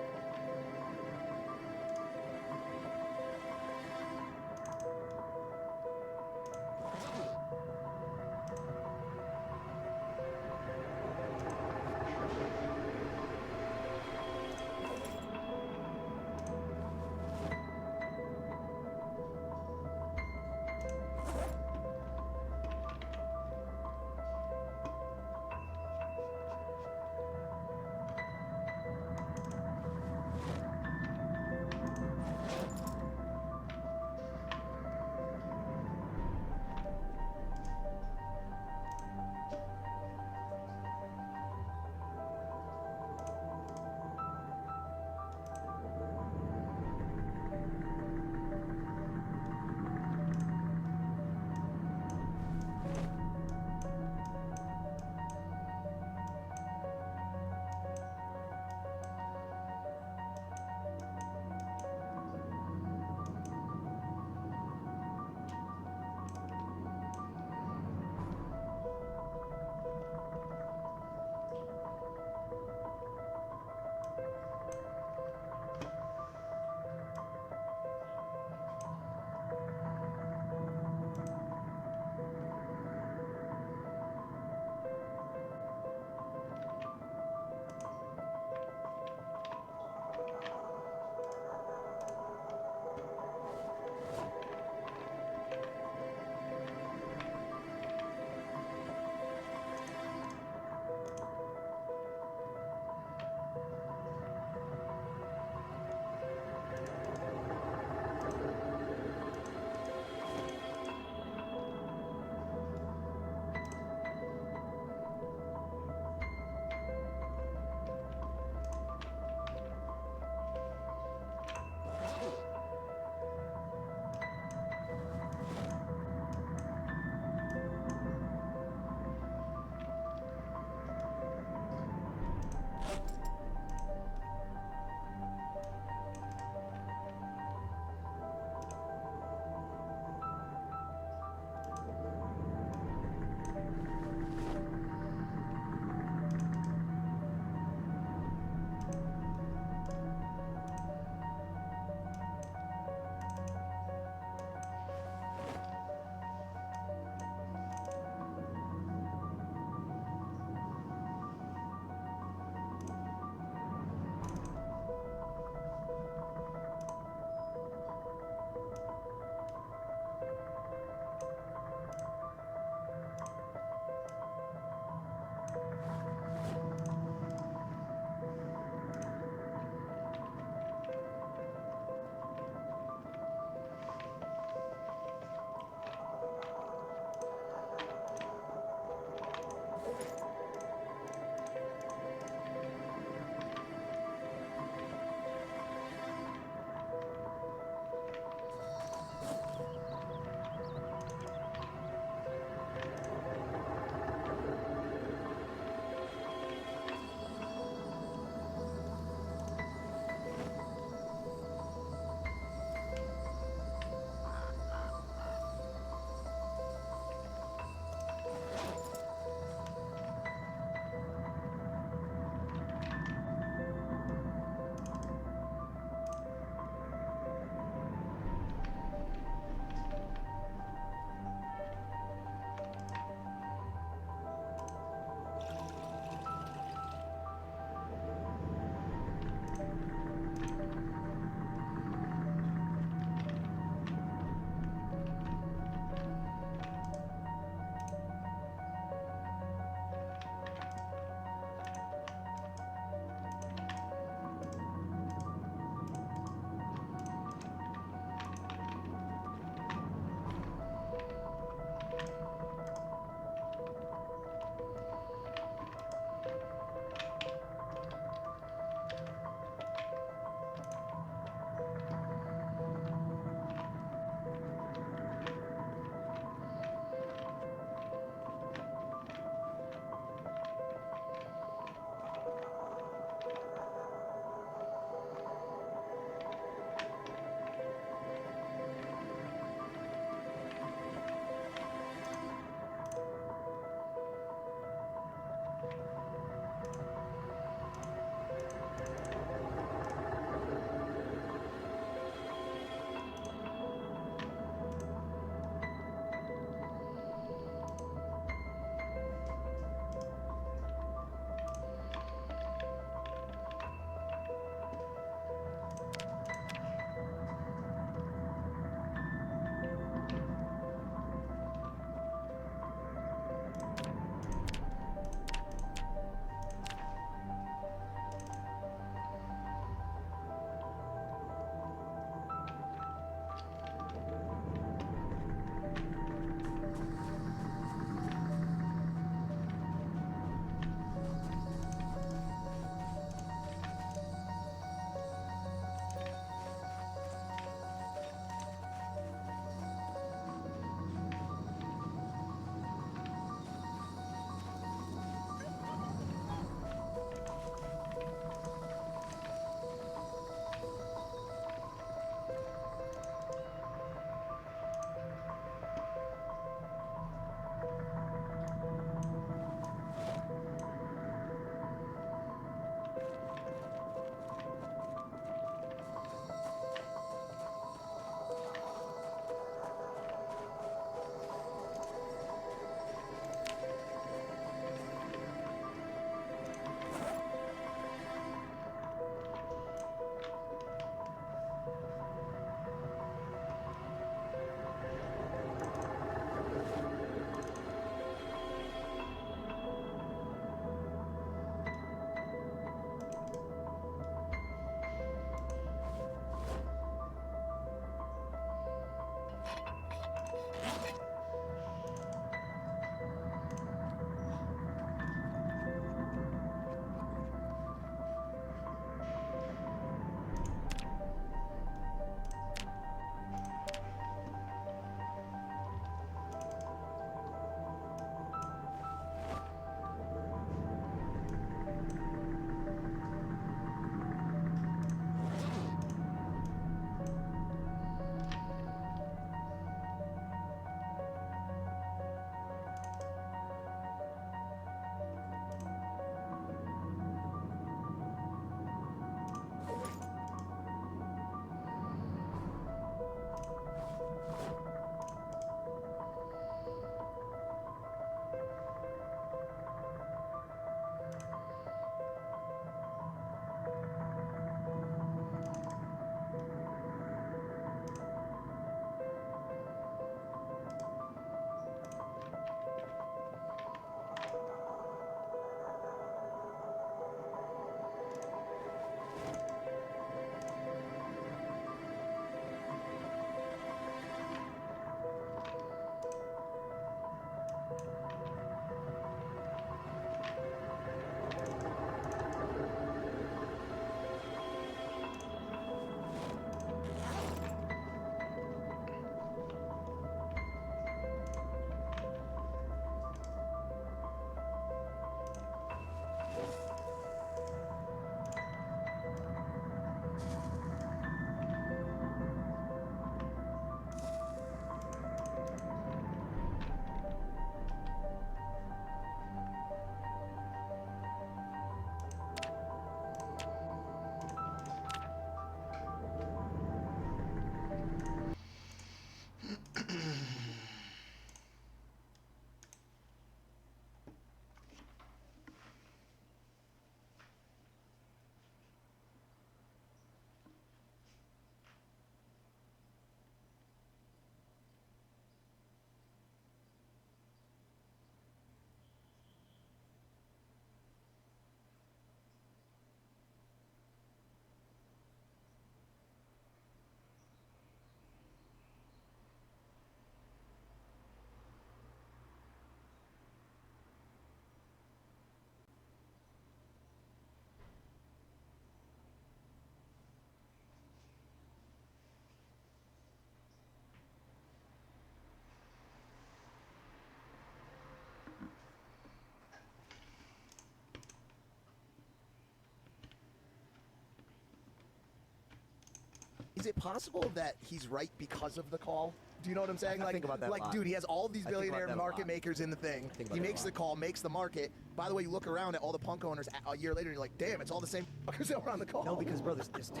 is it possible that he's right because of the call? Do you know what I'm saying? I Like, think about that a like, lot. dude, he has all these I think about billionaire that a market lot. makers in the thing. think about He that a makes the lot. call, makes the market. By the way, you look around at all the punk owners a year later, and you're like, damn, it's all the same fuckers that were on the call. No, because bro, there's 10,000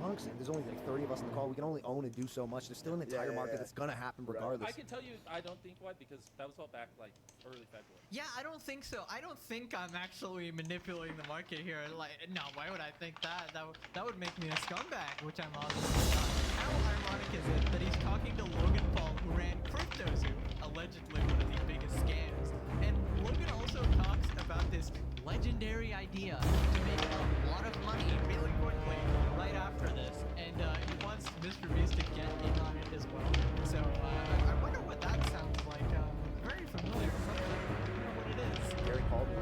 punks, and there's only like 30 of us on the call. We can only own and do so much. There's still an entire market that's gonna happen regardless. I can tell you, I don't think why, because that was all back like early February. Yeah, I don't think so. I don't think I'm actually manipulating the market here. Like, no, why would I think that? That would make me a scumbag, which I'm obviously not. How ironic is it that he's talking to Logan Paul, who ran CryptoZoo, allegedly one of the biggest scams, and Logan also talks about this legendary idea to make a lot of money really quickly right after this, and he wants Mr. Beast to get in on it as well. So I wonder what that sounds like. Very familiar. I don't know what it is. Gary called me.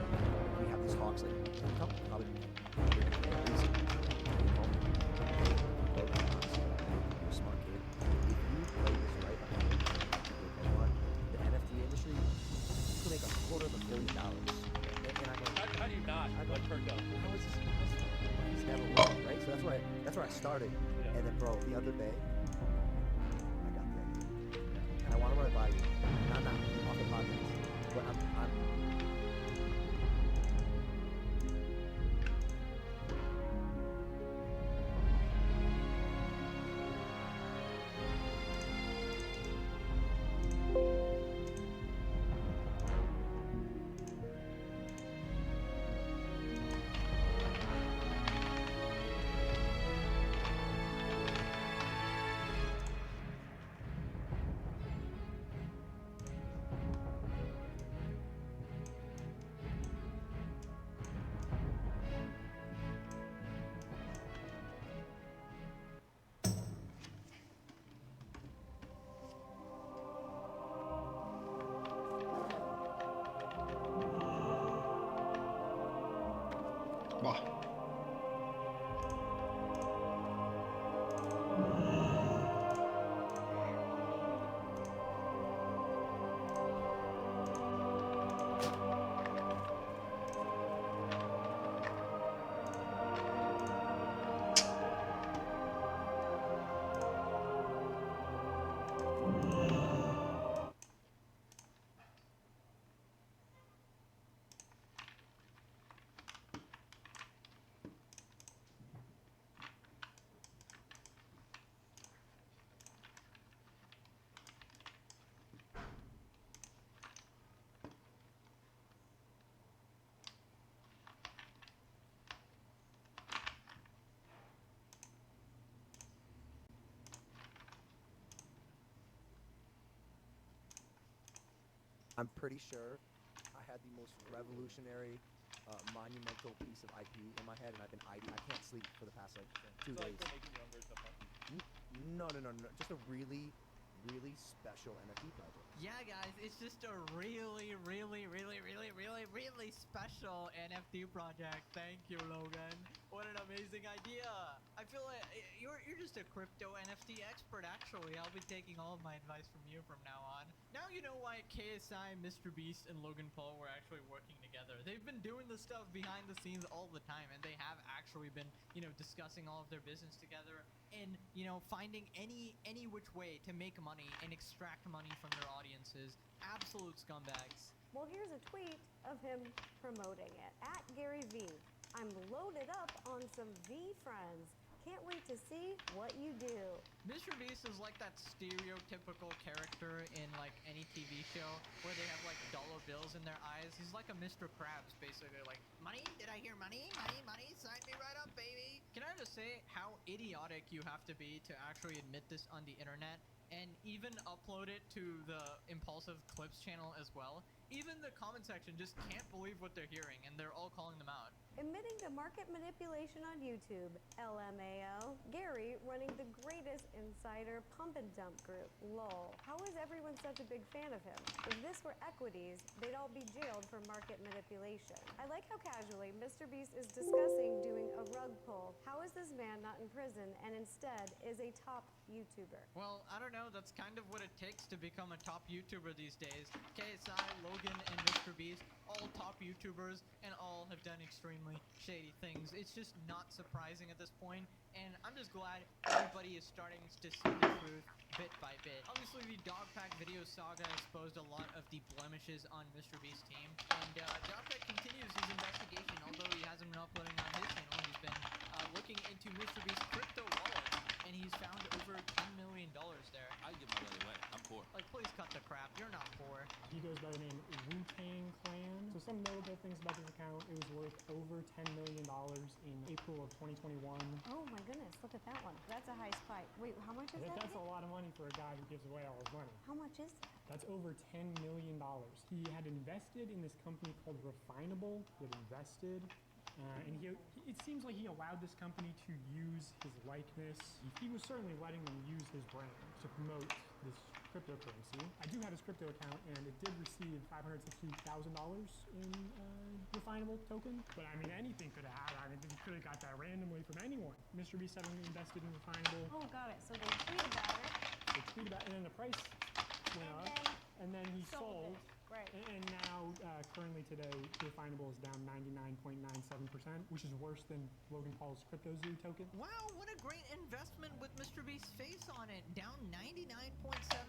We have these talks like probably Gary called me. Hey, Logan, you're a smart kid. If you play this right behind Pokemon, the NFT industry, you can make $250 million. And I go, How do you not? Like Perko. how is this possible? He's never won, right? So that's where I started. Yeah. And then, bro, the other day, I got the idea. And I want to run it by you. Not now, off the podcast. But I'm Bah. I'm pretty sure I had the most revolutionary, monumental piece of IP in my head, and I've been I can't sleep for the past like 2 days. Like making younger stuff. No. Just a really special NFT project. Yeah, guys, it's just a really special NFT project. Thank you, Logan. What an amazing idea. I feel like you're just a crypto NFT expert, actually. I'll be taking all of my advice from you from now on. Now you know why KSI, Mr. Beast, and Logan Paul were actually working together. They've been doing this stuff behind the scenes all the time, and they have actually been, discussing all of their business together and, finding any which way to make money and extract money from their audiences. Absolute scumbags. Well, here's a tweet of him promoting it. At Gary V. I'm loaded up on some V friends. Can't wait to see what you do. Mr. Beast is like that stereotypical character in like any TV show where they have like dollar bills in their eyes. He's like a Mr. Krabs, basically. Like, money? Did I hear money? Money? Sign me right up, baby. Can I just say how idiotic you have to be to actually admit this on the internet and even upload it to the Impulsive Clips channel as well? Even the comment section just can't believe what they're hearing, and they're all calling them out. Admitting to market manipulation on YouTube, LMAO. Gary running the greatest insider pump and dump group, lol. How is everyone such a big fan of him? If this were equities, they'd all be jailed for market manipulation. I like how casually Mr. Beast is discussing doing a rug pull. How is this man not in prison and instead is a top YouTuber? Well, I don't know. know, that's kind of what it takes to become a top YouTuber these days. KSI, Logan, and Mr. Beast, all top YouTubers, and all have done extremely shady things. It's just not surprising at this point, and I'm just glad everybody is starting to see the truth bit by bit. Obviously, the Dogpack video saga exposed a lot of the blemishes on Mr. Beast's team, and Dogpack continues his investigation, although he hasn't been uploading on his channel. He's been looking into Mr. Beast's crypto wallet, and he's found over $10 million there. I give my money away. I'm poor. Like, please cut the crap. You're not poor. He goes by the name Wu-Tang Clan. So some notable things about this account, it was worth over $10 million in April of 2021. Oh my goodness, look at that one. That's a high spike. Wait, how much is I think that? that's a lot of money for a guy who gives away all his money. How much is that? That's over $10 million. He had invested in this company called Refinable. He had invested, and it seems like he allowed this company to use his likeness. He was certainly letting them use his brand to promote this cryptocurrency. I do have his crypto account, and it did receive $560,000 in Refinable token. But I mean, anything could have happened. I mean, he could have got that randomly from anyone. Mr. Beast having invested in Refinable. Oh, got it. So they tweet about it. They tweet about it, and then the price went up, and then he sold. Right. And now, currently today, Refinable is down 99.97%, which is worse than Logan Paul's CryptoZoo token. Wow, what a great investment with Mr. Beast's face on it. Down 99.7.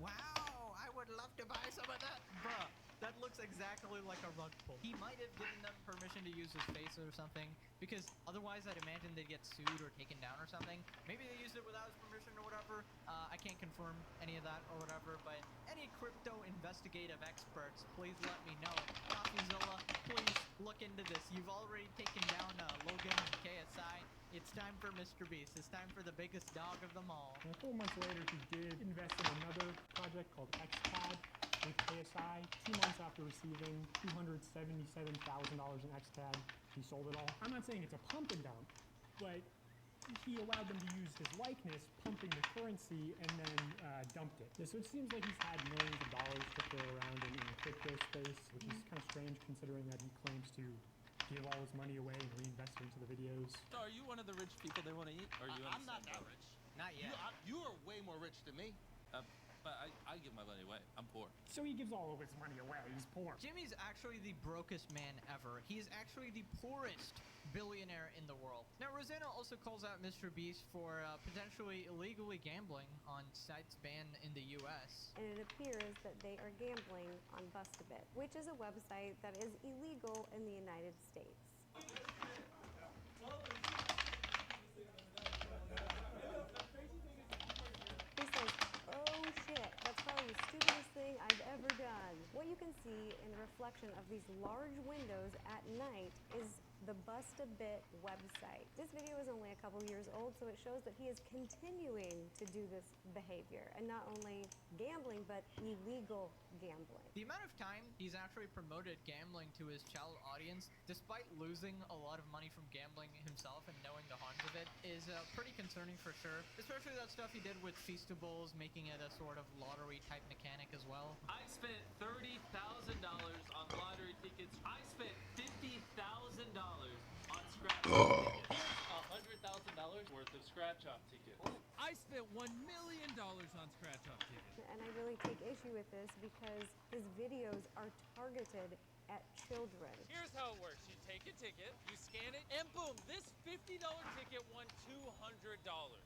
Wow, I would love to buy some of that. Bruh, that looks exactly like a rug pull. He might have given them permission to use his face or something, because otherwise I'd imagine they'd get sued or taken down or something. Maybe they used it without his permission or whatever. I can't confirm any of that or whatever, but any crypto investigative experts, please let me know. CoffeeZilla, please look into this. You've already taken down Logan and KSI. It's time for Mr. Beast. It's time for the biggest dog of them all. And a couple months later, he did invest in another project called XCAD with KSI. 2 months after receiving $277,000 in XCAD, he sold it all. I'm not saying it's a pump and dump, but he allowed them to use his likeness, pumping the currency, and then dumped it. So it seems like he's had millions of dollars to throw around in the crypto space, which is kind of strange considering that he claims to give all his money away and reinvest it into the videos. So are you one of the rich people they want to eat? Or are you I'm not that rich. Not yet. You are way more rich than me. But I give my money away. I'm poor. So he gives all of his money away. He's poor. Jimmy's actually the brokest man ever. He is actually the poorest billionaire in the world. Now, Rosanna also calls out Mr. Beast for potentially illegally gambling on sites banned in the US. And it appears that they are gambling on Bust-A-Bit, which is a website that is illegal in the United States. He says, oh shit, that's probably the stupidest thing I've ever done. What you can see in the reflection of these large windows at night is the Bust-A-Bit website. This video is only a couple years old, so it shows that he is continuing to do this behavior, and not only gambling, but illegal gambling. The amount of time he's actually promoted gambling to his child audience, despite losing a lot of money from gambling himself and knowing the harms of it, is pretty concerning for sure. Especially that stuff he did with Feastables, making it a sort of lottery type mechanic as well. I spent $30,000 on lottery tickets. I spent $50,000 on scratch tickets. $100,000 worth of scratch-off tickets. I spent $1 million on scratch-off tickets. And I really take issue with this because his videos are targeted at children. Here's how it works. You take a ticket, you scan it, and boom, this $50 ticket won $200.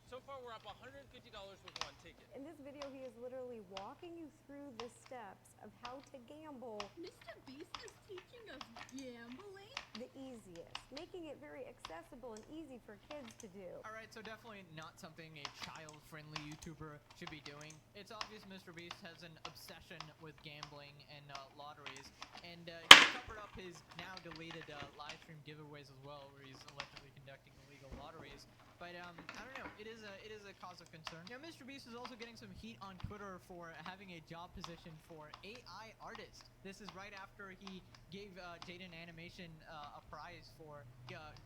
So far, we're up $150 with one ticket. In this video, he is literally walking you through the steps of how to gamble. Mr. Beast is teaching us gambling? The easiest, making it very accessible and easy for kids to do. Alright, so definitely not something a child-friendly YouTuber should be doing. It's obvious Mr. Beast has an obsession with gambling and lotteries, and he's covered up his now deleted live stream giveaways as well, where he's allegedly conducting illegal lotteries. But I don't know, it is a cause of concern. Now, Mr. Beast is also getting some heat on Twitter for having a job position for AI artist. This is right after he gave Jaden Animation a prize for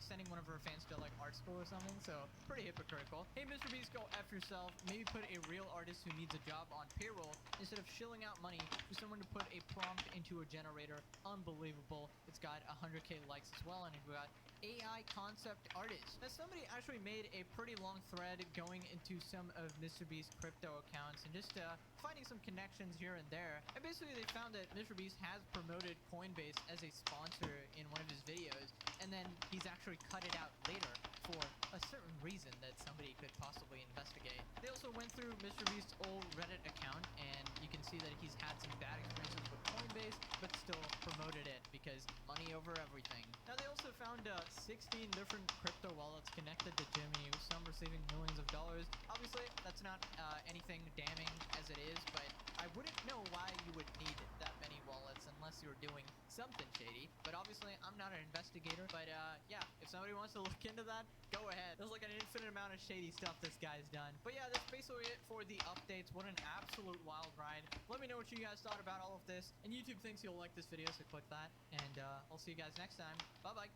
sending one of her fans to like art school or something, so pretty hypocritical. Hey, Mr. Beast, go F yourself. Maybe put a real artist who needs a job on payroll instead of shilling out money to someone to put a prompt into a generator. Unbelievable. It's got 100K likes as well, and we've got AI concept artist. Now, somebody actually made made a pretty long thread going into some of MrBeast's crypto accounts and just finding some connections here and there. And basically they found that MrBeast has promoted Coinbase as a sponsor in one of his videos, and then he's actually cut it out later for a certain reason that somebody could possibly investigate. They also went through MrBeast's old Reddit account, and you can see that he's had some bad experiences with Coinbase, but still promoted it because money over everything. Now they also found 16 different crypto wallets connected to Jimmy, with some receiving millions of dollars. Obviously, that's not anything damning as it is, but I wouldn't know why you would need that many wallets unless you were doing something shady. But obviously, I'm not an investigator. But yeah, if somebody wants to look into that, go ahead. There's like an infinite amount of shady stuff this guy's done. But yeah, that's basically it for the updates. What an absolute wild ride. Let me know what you guys thought about all of this. And YouTube thinks you'll like this video, so click that. And I'll see you guys next time. Bye-bye.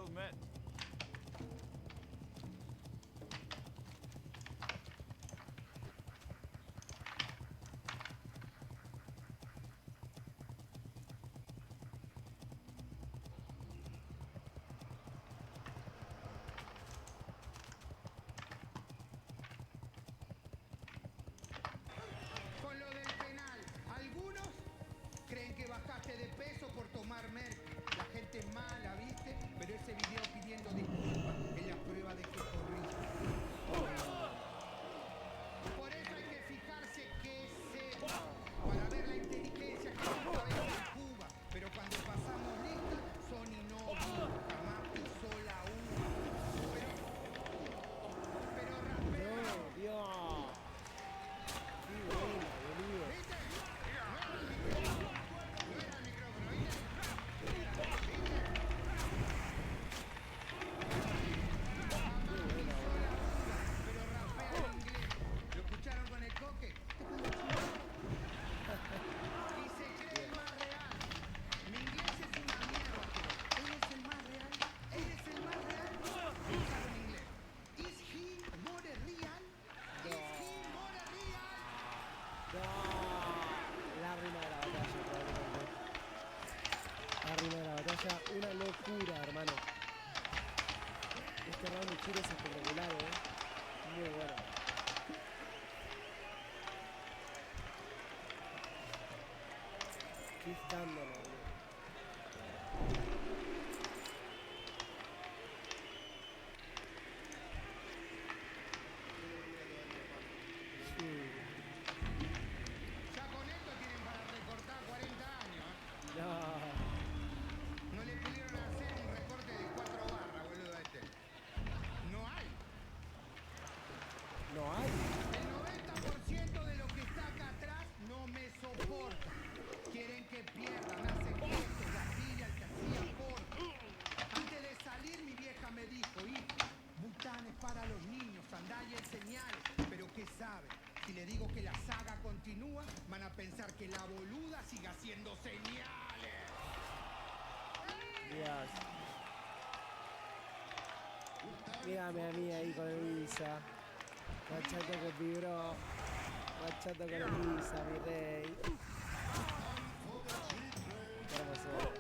well met. Con lo del penal, algunos creen que bajaste de peso por tomar merca. La gente es mala, ¿viste? Pero ese video pidiendo disculpas es la prueba de que corriste. Por eso hay que fijarse qué se para ver la inteligencia que nunca vemos en Cuba. Pero cuando pasamos lista, Sony no vino, jamás pisó la uva. Pero rapero. Dios. Qué buena, boludo. Pero rapea en inglés. ¿Lo escucharon con el coque? Y se cree el más real. Mi inglés es una mierda, pero ¿él es el más real? ¿Él es el más real? Escucharon en inglés. Is he more real? Is he more real? No. La rima de la batalla, probablemente. La rima de la batalla, una locura, hermano. Este round de Chile es espectacular, muy bueno. Qué escándalo, boludo. Ya con esto tienen para recortar 40 años, ¿eh? No. No le pidieron hacer un recorte de 4 barras, boludo, a este. No hay. No hay. El 90% de lo que está acá atrás no me soporta. Quieren que pierdan, hacen gestos, gatilla el que hacía corto. Antes de salir mi vieja me dijo, hijo, butanes para los niños, sandalias y señales. Pero ¿qué sabe? Si le digo que la saga continúa, van a pensar que la boluda sigue haciendo señales. Dios. Mírame a mí ahí con el Visa. Machato con vibró. Machato con el Visa, mi rey. Qué hermosura.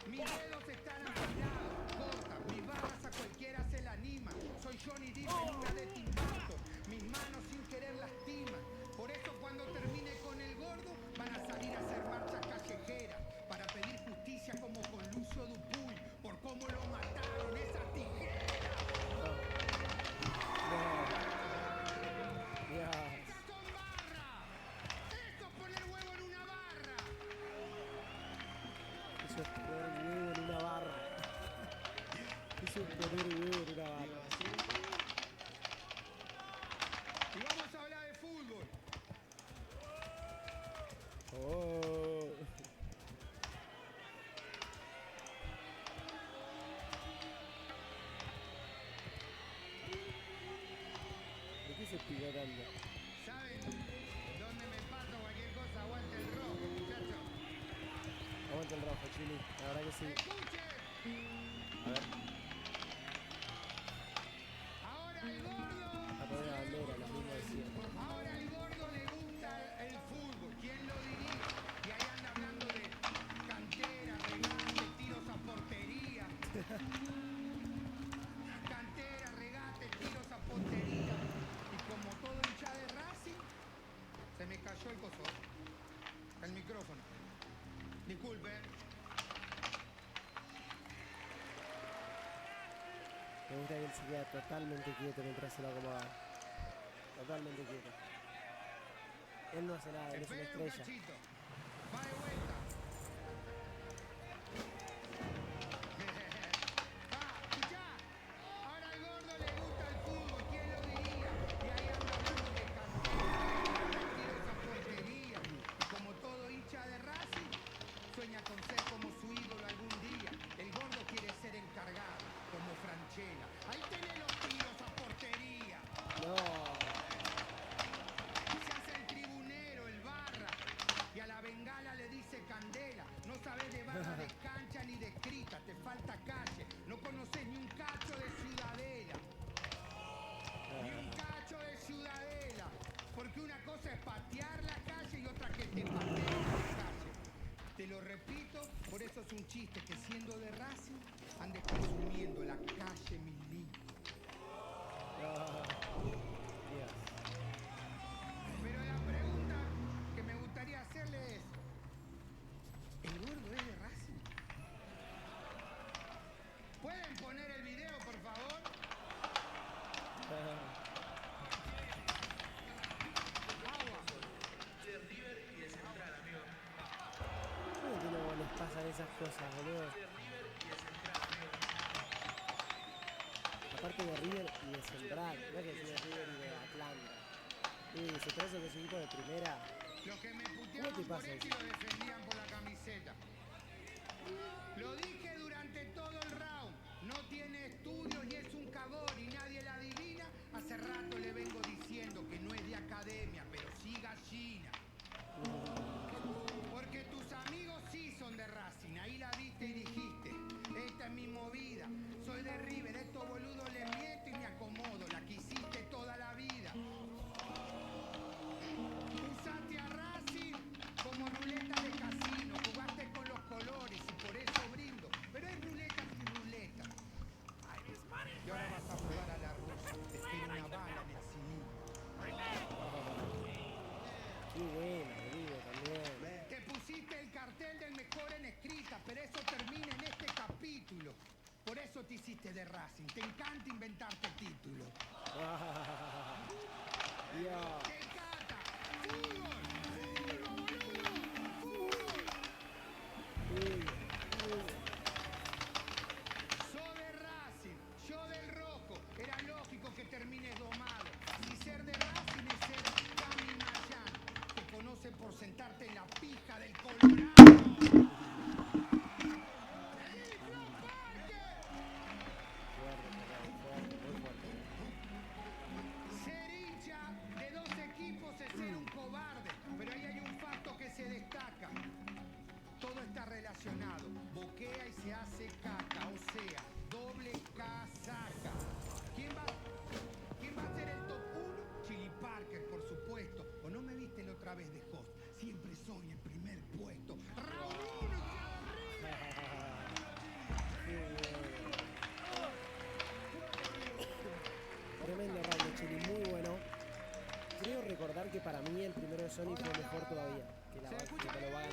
Mis dedos están afilados, cortas, mis barras a cualquiera se la animan. Soy Johnny Depp en una de Tim Burton, mis manos sin querer lastiman. Por eso cuando termine con el gordo, van a salir a hacer marchas callejeras para pedir justicia como con Lucio Dupuy, por cómo lo mataron esas tijeras. Dios. ¡Estas son barras! ¡Esto es poner huevo en una barra! Eso es poner huevo en una barra. Eso es poner huevo en una barra. Y vamos a hablar de fútbol. Oh. ¿De qué se pica tanto? ¿Saben dónde me parto cualquier cosa? Aguante el rojo, muchachos. Aguanta el rojo, Chili. La verdad que sí. A ver. Ahora el gordo. A poner la bandera, lo mismo de siempre. Ahora al gordo le gusta el fútbol. ¿Quién lo diría? Y ahí anda hablando de cantera, regate, tiros a portería. Cantera, regate, tiros a portería. Y como todo hincha de Racing, se me cayó el coso. El micrófono. Disculpe. Me gusta que él se queda totalmente quieto mientras se lo acomoda. Totalmente quieto. Él no hace nada, él es una Esperen un estrella. cachito. Va de vuelta. Escuchá. Ahora al gordo le gusta el fútbol, ¿quién lo diría? Y ahí anda hablando de cantera, tiros a portería. Y como todo hincha de Racing, sueña con ser como su ídolo algún día. El gordo quiere ser encargado, como Franchella. Ahí tenés los tiros a portería. No. Se hace el tribunero, el barra. Y a la una cosa es patear la calle y otra que te pateen la calle. Te lo repito, por eso es un chiste que siendo de Racing andes consumiendo la calle Milito. Pero la pregunta que me gustaría hacerle es, ¿el gordo es de Racing? ¿Pueden poner el video, por favor? De River y de Central, amigo. ¿Cómo que no les pasan esas cosas, boludo? De River y de Central, amigo. Aparte de River y de Central, no es que sea de River y de Atlanta. Se trae que es un equipo de primera. Los que me ¿Cómo puteaban te por pasa esto y eso? lo defendían por la camiseta. Lo dije durante todo el round. No tiene estudios y es un cagón y nadie la adivina. Hace rato le vengo diciendo que no es de academia, pero sí gallina. Porque tus amigos sí son de Racing. Ahí la viste y dijiste, esta es mi movida. Soy de River, estos boludos les miento y me acomodo. La quisiste toda la vida. Usaste a Racing como ruleta de casino, jugaste con los colores y por eso brindo. Pero es ruleta sin ruleta. Y ahora vas a jugar a la rusa, te espera una bala en el cilindro. Qué bueno, boludo, también. Te pusiste el cartel del mejor en escrita, pero eso termina en este capítulo. Por eso te hiciste de Racing, te encanta inventarte títulos. Dios. ¡Te encanta! ¡Fútbol! ¡Fútbol, boludo! ¡Fútbol! Yo de Racing, yo del rojo. Era lógico que termines domado. Si ser de Racing es ser Cami Mayán. Te conocen por sentarte en la pija del Colorado. Ser hincha de dos equipos es ser un cobarde, pero ahí hay un facto que se destaca. Todo está relacionado, boquea y se hace caca, o sea, doble casaca. ¿Quién va a ser el top 1? Chili Parker, por supuesto. O no me viste la otra vez de host, siempre soy el primer puesto. Round 1 Tremendo round de Chile, muy bueno. Creo recordar que para mí el primero de Sony fue mejor todavía. Que lo va a ganar.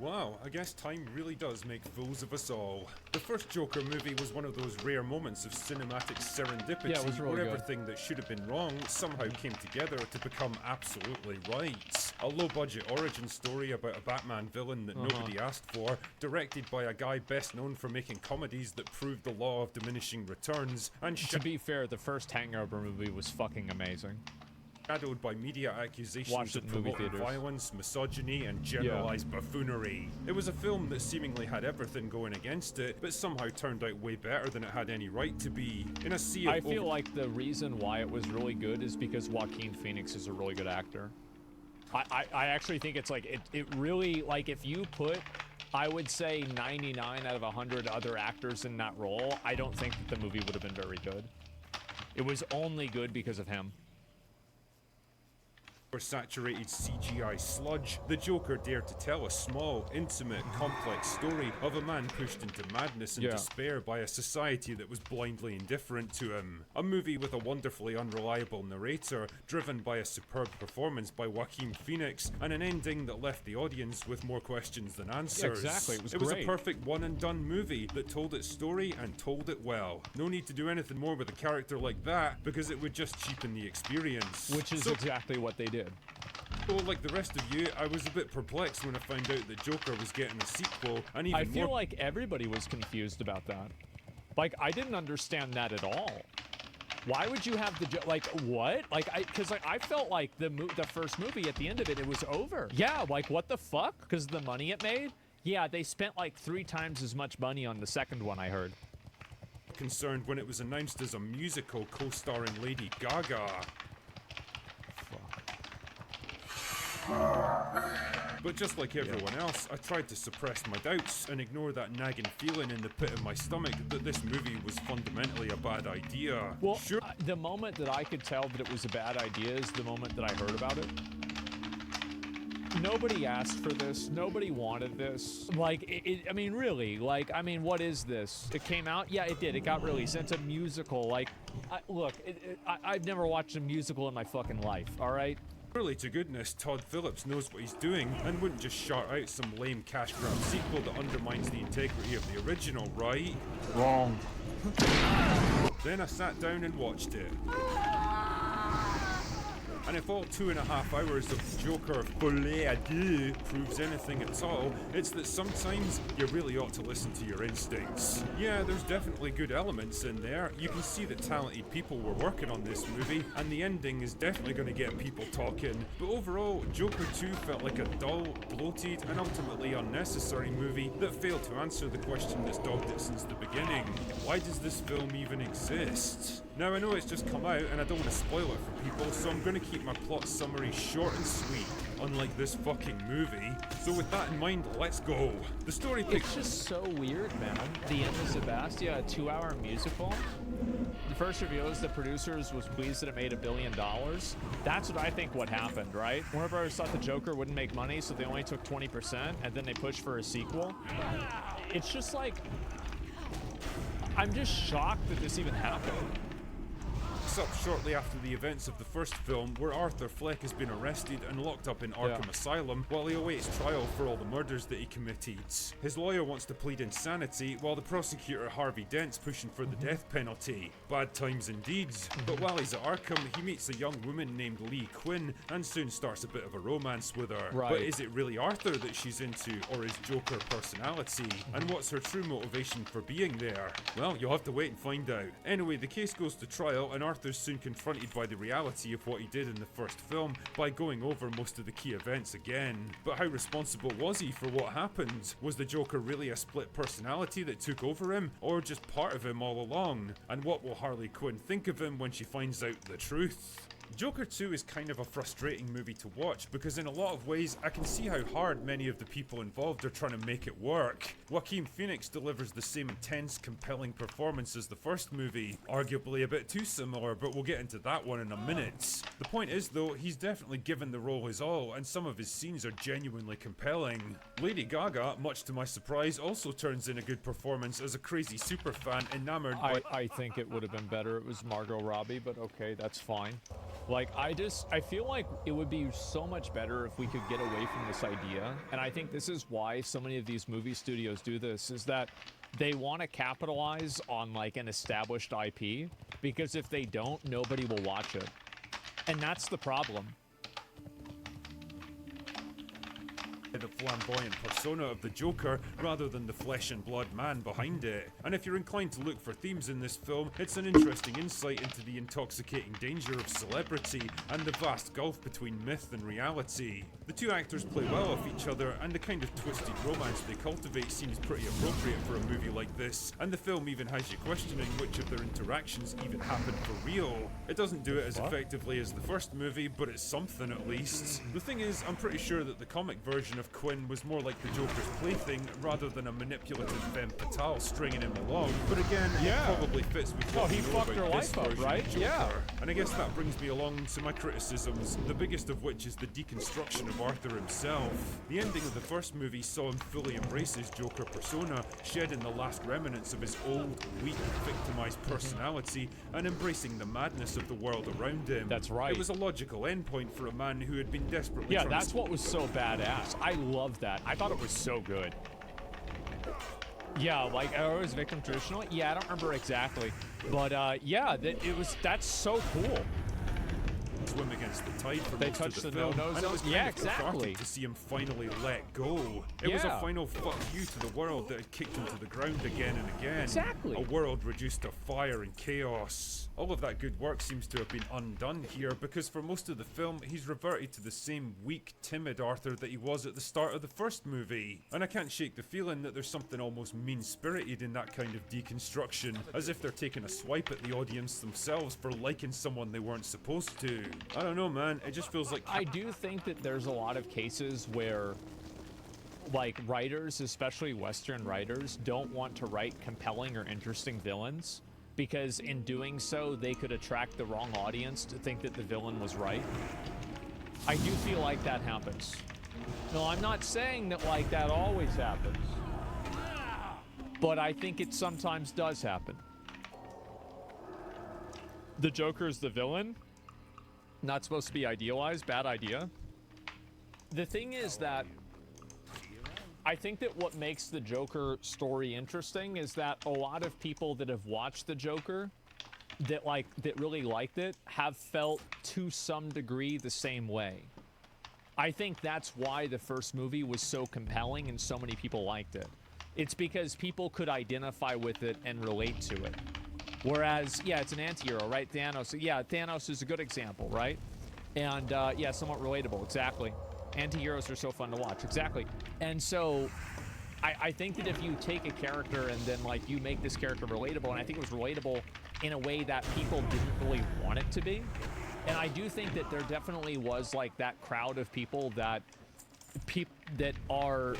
Wow, I guess time really does make fools of us all. The first Joker movie was one of those rare moments of cinematic serendipity Yeah, it was really where good. everything that should have been wrong somehow came together to become absolutely right. A low-budget origin story about a Batman villain that nobody asked for, directed by a guy best known for making comedies that proved the law of diminishing returns, and To be fair, the first Hangover movie was fucking amazing. shadowed by media accusations Watched it of in movie promoting theaters. violence, misogyny, and generalized buffoonery. It was a film that seemingly had everything going against it, but somehow turned out way better than it had any right to be. In a sea of I feel like the reason why it was really good is because Joaquin Phoenix is a really good actor. I actually think it's like, it really, like, if you put, I would say 99 out of 100 other actors in that role, I don't think that the movie would have been very good. It was only good because of him. saturated CGI sludge, the Joker dared to tell a small, intimate, complex story of a man pushed into madness and despair by a society that was blindly indifferent to him. A movie with a wonderfully unreliable narrator, driven by a superb performance by Joaquin Phoenix, and an ending that left the audience with more questions than answers. Yeah, exactly, it was a great. perfect one-and-done movie that told its story and told it well. No need to do anything more with a character like that, because it would just cheapen the experience. Which is exactly what they did. Well, like the rest of you, I was a bit perplexed when I found out that Joker was getting a sequel, and even I feel more like everybody was confused about that. Like, I didn't understand that at all. Why would you have the like what? Like because I felt like the first movie at the end of it, it was over. Yeah, like what the fuck? Because the money it made. Yeah, they spent like 3 times as much money on the second one, I heard. concerned when it was announced as a musical co-starring Lady Gaga. Fuck. But just like everyone else, I tried to suppress my doubts and ignore that nagging feeling in the pit of my stomach that this movie was fundamentally a bad idea. Well, Sure. the moment that I could tell that it was a bad idea is the moment that I heard about it. Nobody asked for this. Nobody wanted this. Like, I mean, really, like, I mean, what is this? It came out? Yeah, it did. It got released. It's a musical. Like, look, I've never watched a musical in my fucking life, all right? Surely to goodness, Todd Phillips knows what he's doing and wouldn't just shout out some lame cash grab sequel that undermines the integrity of the original, right? Wrong. Then I sat down and watched it. And if all 2.5 hours of the Joker folie à deux proves anything at all, it's that sometimes you really ought to listen to your instincts. Yeah, there's definitely good elements in there. You can see that talented people were working on this movie, and the ending is definitely going to get people talking. But overall, Joker 2 felt like a dull, bloated, and ultimately unnecessary movie that failed to answer the question that's dogged it since the beginning. Why does this film even exist? Now, I know it's just come out, and I don't want to spoil it for people, so I'm going to keep my plot summary short and sweet, unlike this fucking movie. So with that in mind, let's go. The story It's just so weird, man. The End of Sebastia, a 2-hour musical. The first review is the producers was pleased that it made $1 billion. That's what I think what happened, right? Warner Brothers thought the Joker wouldn't make money, so they only took 20%, and then they pushed for a sequel. It's just like, I'm just shocked that this even happened. Up shortly after the events of the first film, where Arthur Fleck has been arrested and locked up in Arkham Asylum while he awaits trial for all the murders that he committed. His lawyer wants to plead insanity, while the prosecutor Harvey Dent's pushing for the death penalty. Bad times indeed. But while he's at Arkham, he meets a young woman named Lee Quinn and soon starts a bit of a romance with her. Right. But is it really Arthur that she's into, or is Joker personality? And what's her true motivation for being there? Well, you'll have to wait and find out. Anyway, the case goes to trial, and Arthur's soon confronted by the reality of what he did in the first film by going over most of the key events again. But how responsible was he for what happened? Was the Joker really a split personality that took over him, or just part of him all along? And what will Harley Quinn think of him when she finds out the truth? Joker 2 is kind of a frustrating movie to watch because in a lot of ways I can see how hard many of the people involved are trying to make it work. Joaquin Phoenix delivers the same intense, compelling performance as the first movie, arguably a bit too similar, but we'll get into that one in a minute. The point is though, he's definitely given the role his all and some of his scenes are genuinely compelling. Lady Gaga, much to my surprise, also turns in a good performance as a crazy superfan enamored by— I think it would have been better it was Margot Robbie, but okay, that's fine. Like, I feel like it would be so much better if we could get away from this idea. And I think this is why so many of these movie studios do this, is that they want to capitalize on like an established IP, because if they don't, nobody will watch it. And that's the problem. The flamboyant persona of the Joker rather than the flesh and blood man behind it. And if you're inclined to look for themes in this film, it's an interesting insight into the intoxicating danger of celebrity and the vast gulf between myth and reality. The two actors play well off each other, and the kind of twisted romance they cultivate seems pretty appropriate for a movie like this, and the film even has you questioning which of their interactions even happened for real. It doesn't do it as effectively as the first movie, but it's something at least. The thing is, I'm pretty sure that the comic version of Quinn was more like the Joker's plaything rather than a manipulative femme fatale stringing him along, but again, it probably fits with what he we know fucked about her this life up, version right? of Joker. Yeah. And I guess that brings me along to my criticisms, the biggest of which is the deconstruction of Arthur himself. The ending of the first movie saw him fully embrace his Joker persona, shedding the last remnants of his old, weak, victimized personality, and embracing the madness of the world around him. That's right. It was a logical endpoint for a man who had been desperately Yeah, trying that's what was so badass. I love that. I thought it was so good. Yeah, like, it was victim traditional. Yeah, I don't remember exactly. But, yeah, that's so cool. Swim against the tide for They most touched of the the film, no-nose and it was zone. kind Yeah, of cathartic exactly. to see him finally let go. It was a Yeah. final fuck you to the world that had kicked him to the ground again and again. Exactly. A world reduced to fire and chaos. All of that good work seems to have been undone here because for most of the film, he's reverted to the same weak, timid Arthur that he was at the start of the first movie. And I can't shake the feeling that there's something almost mean-spirited in that kind of deconstruction, as if they're taking a swipe at the audience themselves for liking someone they weren't supposed to. I don't know, man. It just feels like... I do think that there's a lot of cases where, like, writers, especially Western writers, don't want to write compelling or interesting villains because in doing so, they could attract the wrong audience to think that the villain was right. I do feel like that happens. No, I'm not saying that, like, that always happens. But I think it sometimes does happen. The Joker is the villain. Not supposed to be idealized. Bad idea. The thing is that I think that what makes the Joker story interesting is that a lot of people that have watched the Joker that really liked it have felt to some degree the same way. I think that's why the first movie was so compelling and so many people liked it. It's because people could identify with it and relate to it. Whereas, yeah, it's an anti-hero, right? Thanos, yeah, Thanos is a good example, right? And, yeah, somewhat relatable, exactly. Anti-heroes are so fun to watch, exactly. And so, I think that if you take a character and then, like, you make this character relatable, and I think it was relatable in a way that people didn't really want it to be. And I do think that there definitely was, like, that crowd of people that are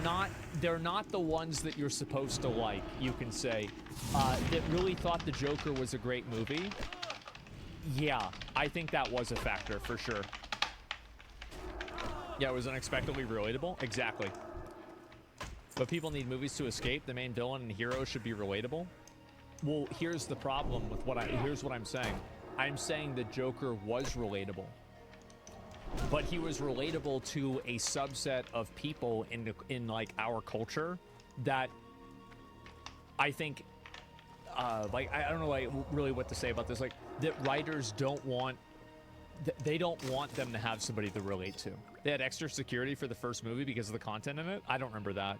not, they're not the ones that you're supposed to like, you can say, that really thought the Joker was a great movie. Yeah, I think that was a factor for sure. Yeah, it was unexpectedly relatable. Exactly. But people need movies to escape. The main villain and hero should be relatable. Well, here's the problem with here's what I'm saying. I'm saying the Joker was relatable. But he was relatable to a subset of people in like our culture that I think like I don't know like really what to say about this, like that writers don't want, they don't want them to have somebody to relate to. They had extra security for the first movie because of the content in it. I don't remember that.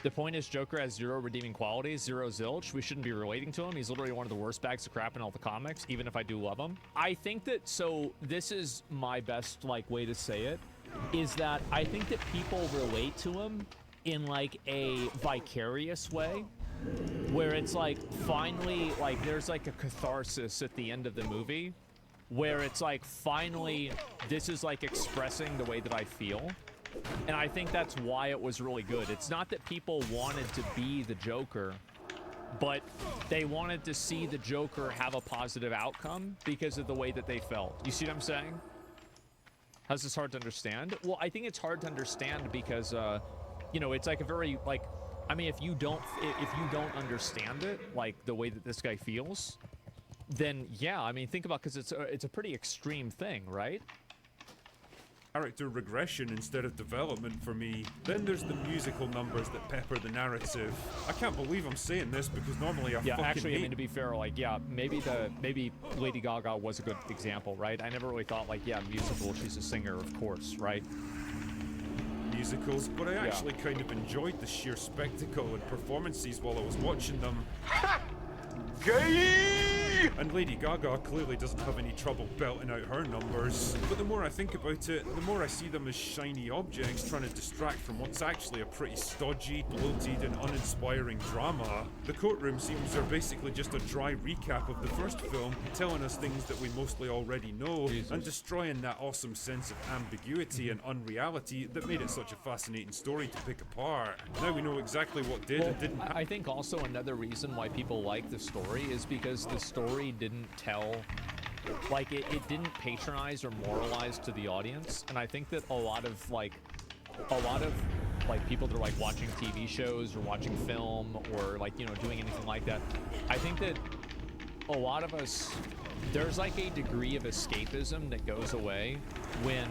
The point is Joker has zero redeeming qualities, zero zilch. We shouldn't be relating to him. He's literally one of the worst bags of crap in all the comics, even if I do love him. I think that, so this is my best like way to say it, is that I think that people relate to him in like a vicarious way, where it's like finally like there's like a catharsis at the end of the movie where it's like finally this is like expressing the way that I feel. And I think that's why it was really good. It's not that people wanted to be the Joker, but they wanted to see the Joker have a positive outcome because of the way that they felt. You see what I'm saying? How's this hard to understand? Well, I think it's hard to understand because, you know, it's like a very, like, I mean, if you don't understand it, like the way that this guy feels, then yeah, I mean, think about, because it's a pretty extreme thing, right? Character regression instead of development for me. Then there's the musical numbers that pepper the narrative. I can't believe I'm saying this because normally I fucking actually, hate... I mean, to be fair, like, yeah, maybe Lady Gaga was a good example, right? I never really thought, like, yeah, musical, she's a singer, of course, right? Musicals, but I actually kind of enjoyed the sheer spectacle and performances while I was watching them. Gay! And Lady Gaga clearly doesn't have any trouble belting out her numbers. But the more I think about it, the more I see them as shiny objects trying to distract from what's actually a pretty stodgy, bloated, and uninspiring drama. The courtroom scenes are basically just a dry recap of the first film, telling us things that we mostly already know, and destroying that awesome sense of ambiguity and unreality that made it such a fascinating story to pick apart. Now we know exactly what did and didn't happen. I think also another reason why people like the story is because the story didn't tell, like it didn't patronize or moralize to the audience. And I think that a lot of people that are like watching TV shows or watching film or like, you know, doing anything like that, I think that a lot of us, there's like a degree of escapism that goes away when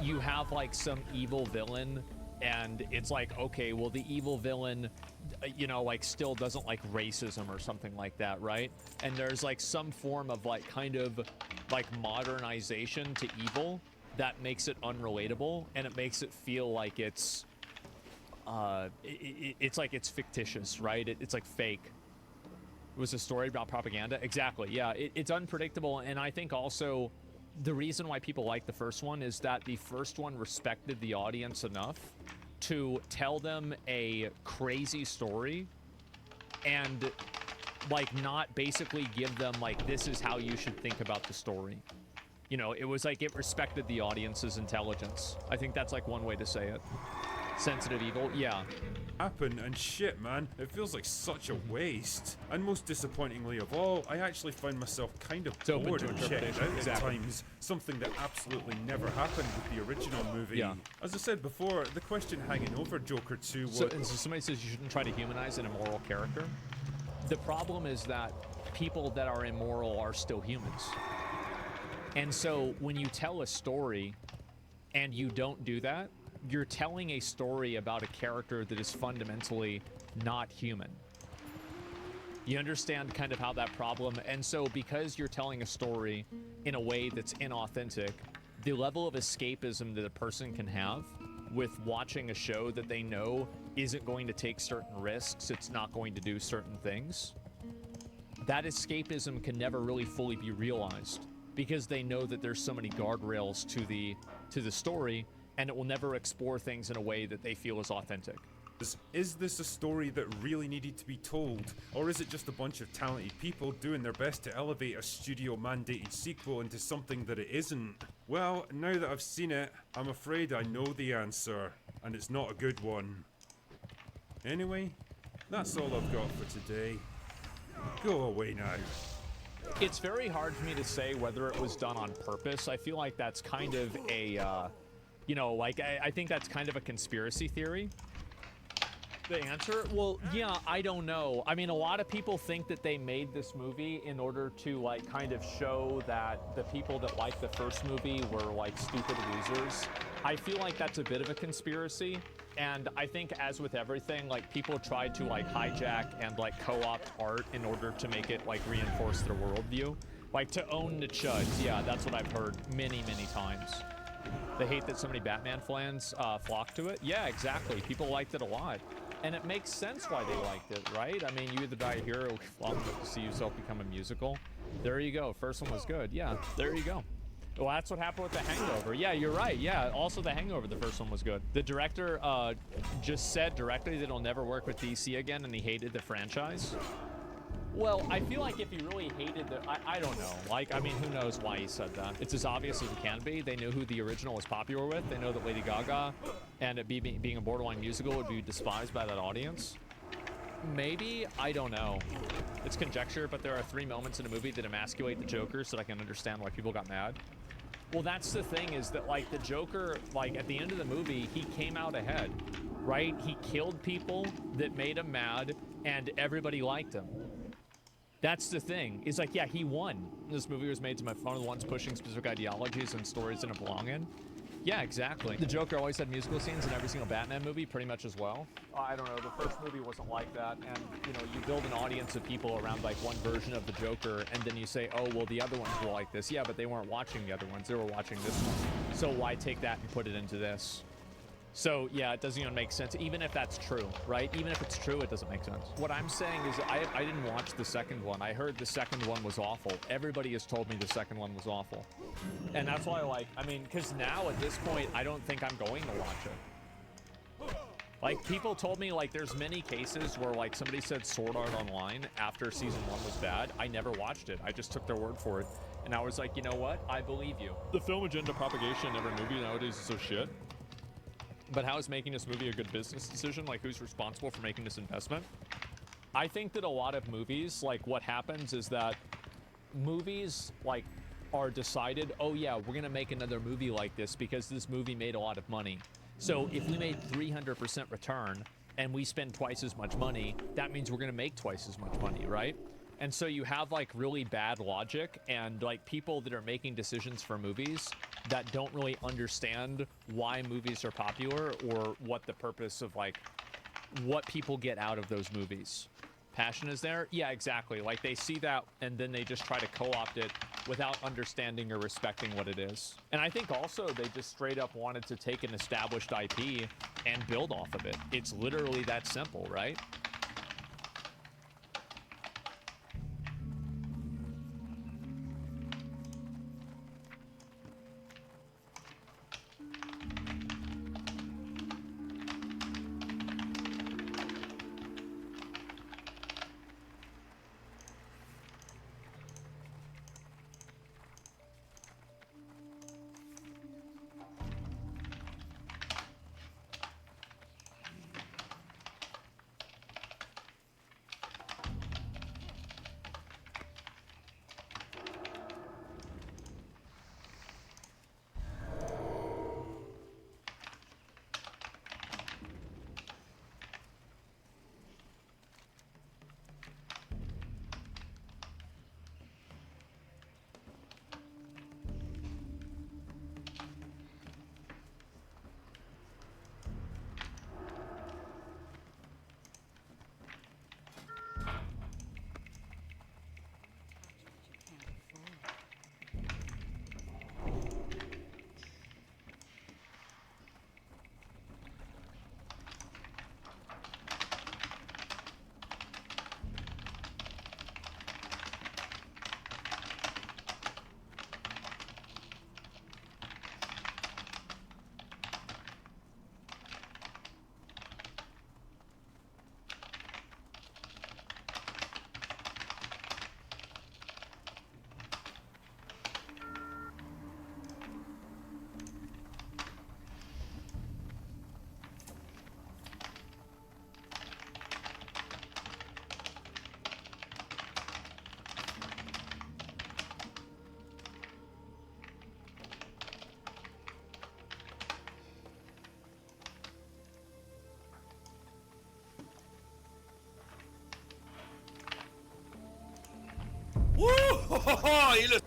you have like some evil villain and it's like, okay, well, the evil villain, you know, like still doesn't like racism or something like that, right? And there's like some form of like kind of like modernization to evil that makes it unrelatable, and it makes it feel like it's it's like it's fictitious, right? It's like fake. It was a story about propaganda. Exactly. Yeah, it's unpredictable. And I think also the reason why people like the first one is that the first one respected the audience enough to tell them a crazy story and like not basically give them like, this is how you should think about the story. You know, it was like it respected the audience's intelligence. I think that's like one way to say it. Sensitive evil, yeah. Happen and shit, man. It feels like such a waste. And most disappointingly of all, I actually find myself kind of bored of checking out at times. Something that absolutely never happened with the original movie. Yeah. As I said before, the question hanging over Joker 2 was... So somebody says you shouldn't try to humanize an immoral character. The problem is that people that are immoral are still humans. And so when you tell a story and you don't do that, you're telling a story about a character that is fundamentally not human. You understand kind of how that problem, and so because you're telling a story in a way that's inauthentic, the level of escapism that a person can have with watching a show that they know isn't going to take certain risks, it's not going to do certain things, that escapism can never really fully be realized because they know that there's so many guardrails to the story, and it will never explore things in a way that they feel is authentic. Is this a story that really needed to be told? Or is it just a bunch of talented people doing their best to elevate a studio-mandated sequel into something that it isn't? Well, now that I've seen it, I'm afraid I know the answer, and it's not a good one. Anyway, that's all I've got for today. Go away now. It's very hard for me to say whether it was done on purpose. I feel like that's kind of a, you know, like, I think that's kind of a conspiracy theory. The answer? Well, yeah, I don't know. I mean, a lot of people think that they made this movie in order to, like, kind of show that the people that liked the first movie were, like, stupid losers. I feel like that's a bit of a conspiracy. And I think, as with everything, like, people tried to, like, hijack and, like, co-opt art in order to make it, like, reinforce their worldview. Like, to own the chuds. Yeah, that's what I've heard many, many times. They hate that so many Batman fans flock to it. Yeah, exactly. People liked it a lot. And it makes sense why they liked it, right? I mean, you either die a hero or to see yourself become a musical. There you go. First one was good. Yeah, there you go. Well, that's what happened with The Hangover. Yeah, you're right. Yeah, also The Hangover, the first one was good. The director just said directly that he'll never work with DC again, and he hated the franchise. Well, I feel like if he really hated the... I don't know. Like, I mean, who knows why he said that? It's as obvious as it can be. They knew who the original was popular with. They know that Lady Gaga and it being a borderline musical would be despised by that audience. Maybe? I don't know. It's conjecture, but there are 3 moments in a movie that emasculate the Joker so that I can understand why people got mad. Well, that's the thing, is that, like, the Joker, like, at the end of the movie, he came out ahead, right? He killed people that made him mad, and everybody liked him. That's the thing. It's like, yeah, he won. This movie was made to my one of the ones pushing specific ideologies and stories didn't belong in. Yeah, exactly. The Joker always had musical scenes in every single Batman movie, pretty much as well. I don't know, the first movie wasn't like that, and, you know, you build an audience of people around, like, one version of the Joker, and then you say, oh, well, the other ones were like this. Yeah, but they weren't watching the other ones, they were watching this one. So why take that and put it into this? So, yeah, it doesn't even make sense, even if that's true, right? Even if it's true, it doesn't make sense. What I'm saying is I didn't watch the second one. I heard the second one was awful. Everybody has told me the second one was awful. And that's why, like, I mean, because now at this point, I don't think I'm going to watch it. Like, people told me, like, there's many cases where, like, somebody said Sword Art Online after season 1 was bad. I never watched it. I just took their word for it. And I was like, you know what? I believe you. The film agenda propagation in every movie nowadays is so shit. But how is making this movie a good business decision? Like, who's responsible for making this investment? I think that a lot of movies, like, what happens is that movies, like, are decided, oh yeah, we're gonna make another movie like this because this movie made a lot of money. So if we made 300% return and we spend twice as much money, that means we're gonna make twice as much money, right? And so you have, like, really bad logic and, like, people that are making decisions for movies that don't really understand why movies are popular or what the purpose of, like, what people get out of those movies. Passion is there? Yeah, exactly. Like, they see that and then they just try to co-opt it without understanding or respecting what it is. And I think also they just straight up wanted to take an established IP and build off of it. It's literally that simple, right? Y lo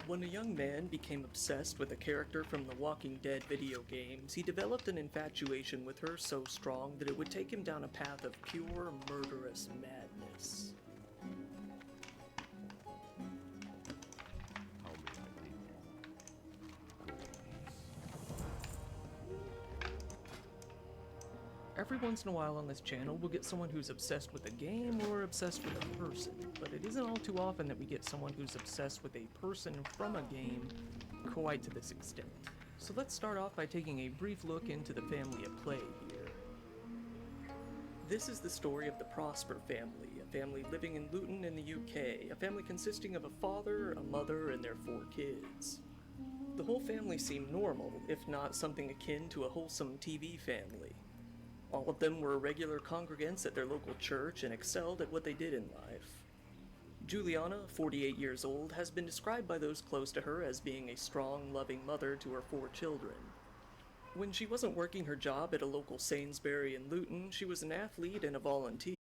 When a young man became obsessed with a character from the Walking Dead video games, he developed an infatuation with her so strong that it would take him down a path of pure murderous madness. Every once in a while on this channel, we'll get someone who's obsessed with a game or obsessed with a person, but it isn't all too often that we get someone who's obsessed with a person from a game quite to this extent. So let's start off by taking a brief look into the family at play here. This is the story of the Prosper family, a family living in Luton in the UK, a family consisting of a father, a mother, and their 4 kids. The whole family seemed normal, if not something akin to a wholesome TV family. All of them were regular congregants at their local church and excelled at what they did in life. Juliana, 48 years old, has been described by those close to her as being a strong, loving mother to her 4 children. When she wasn't working her job at a local Sainsbury in Luton, she was an athlete and a volunteer.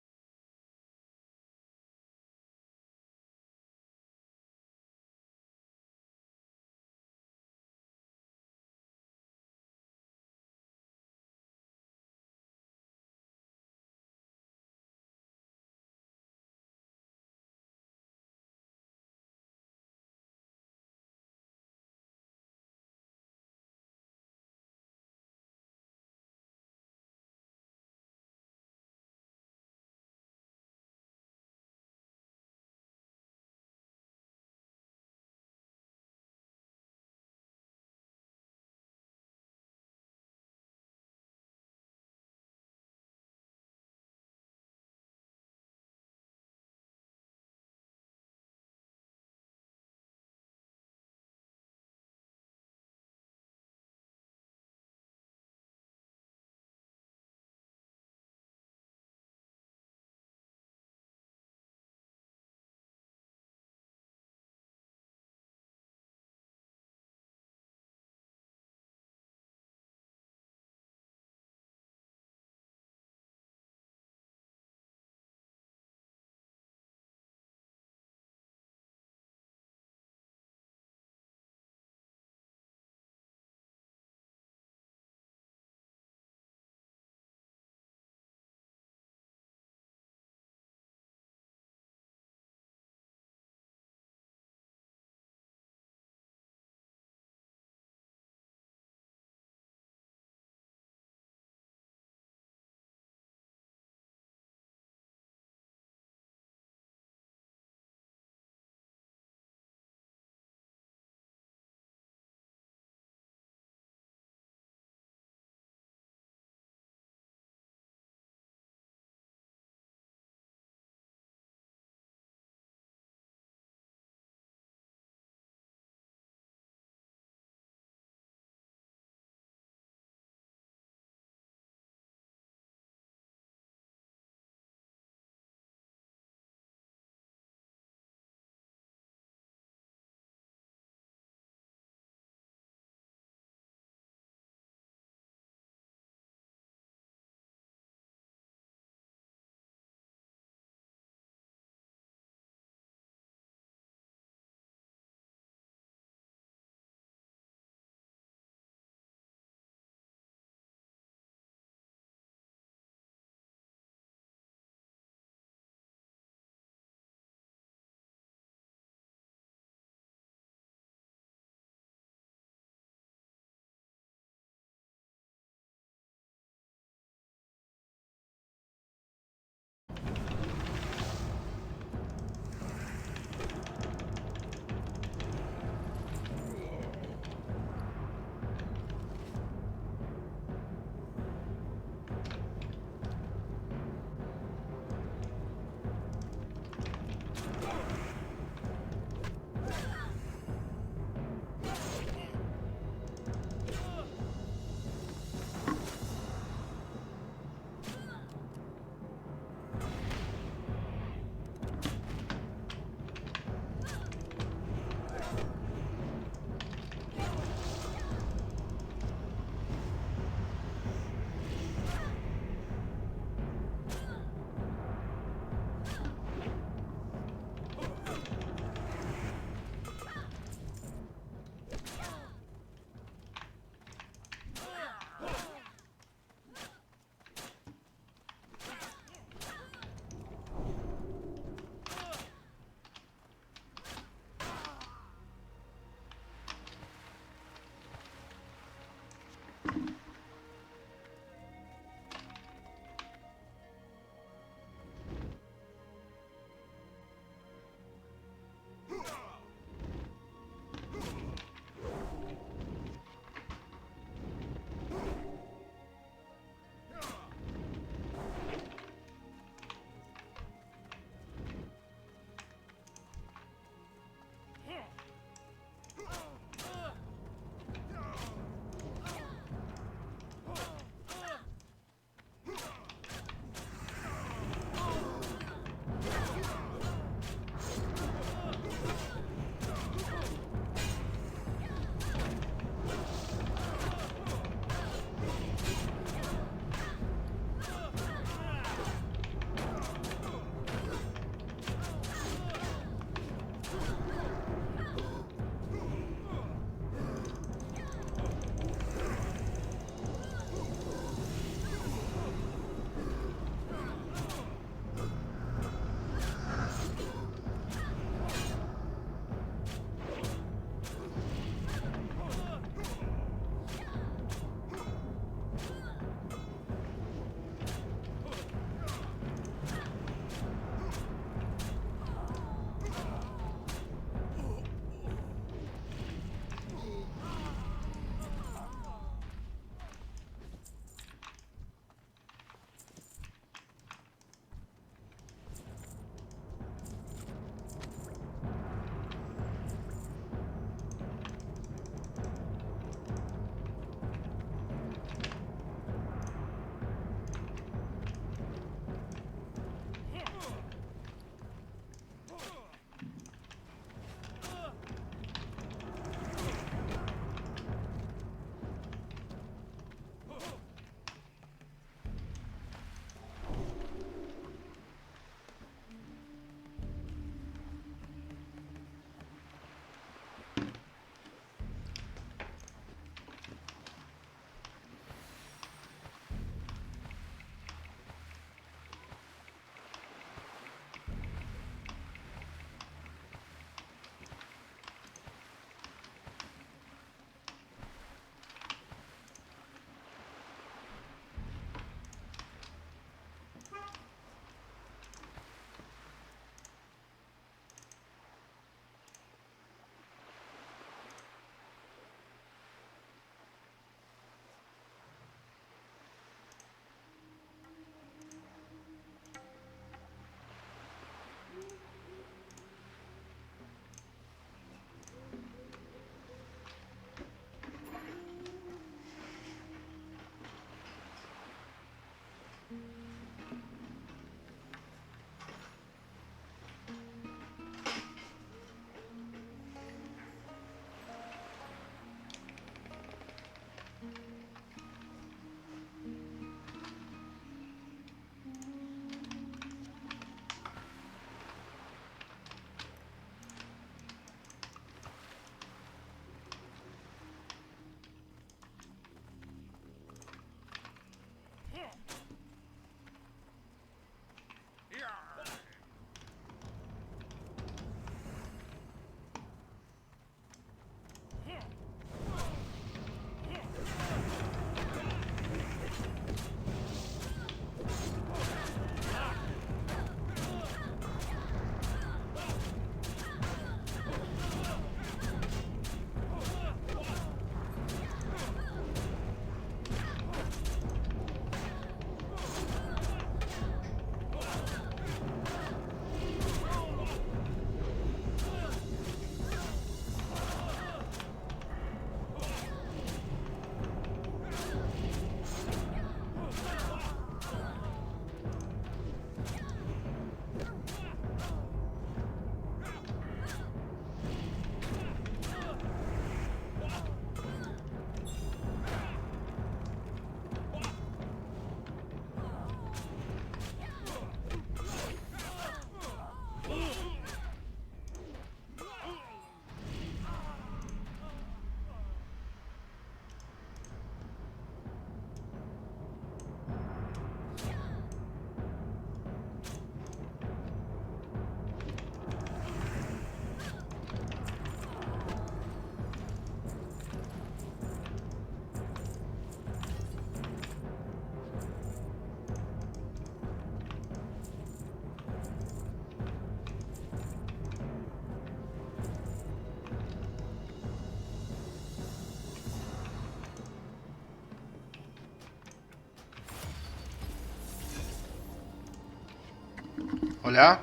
Hola.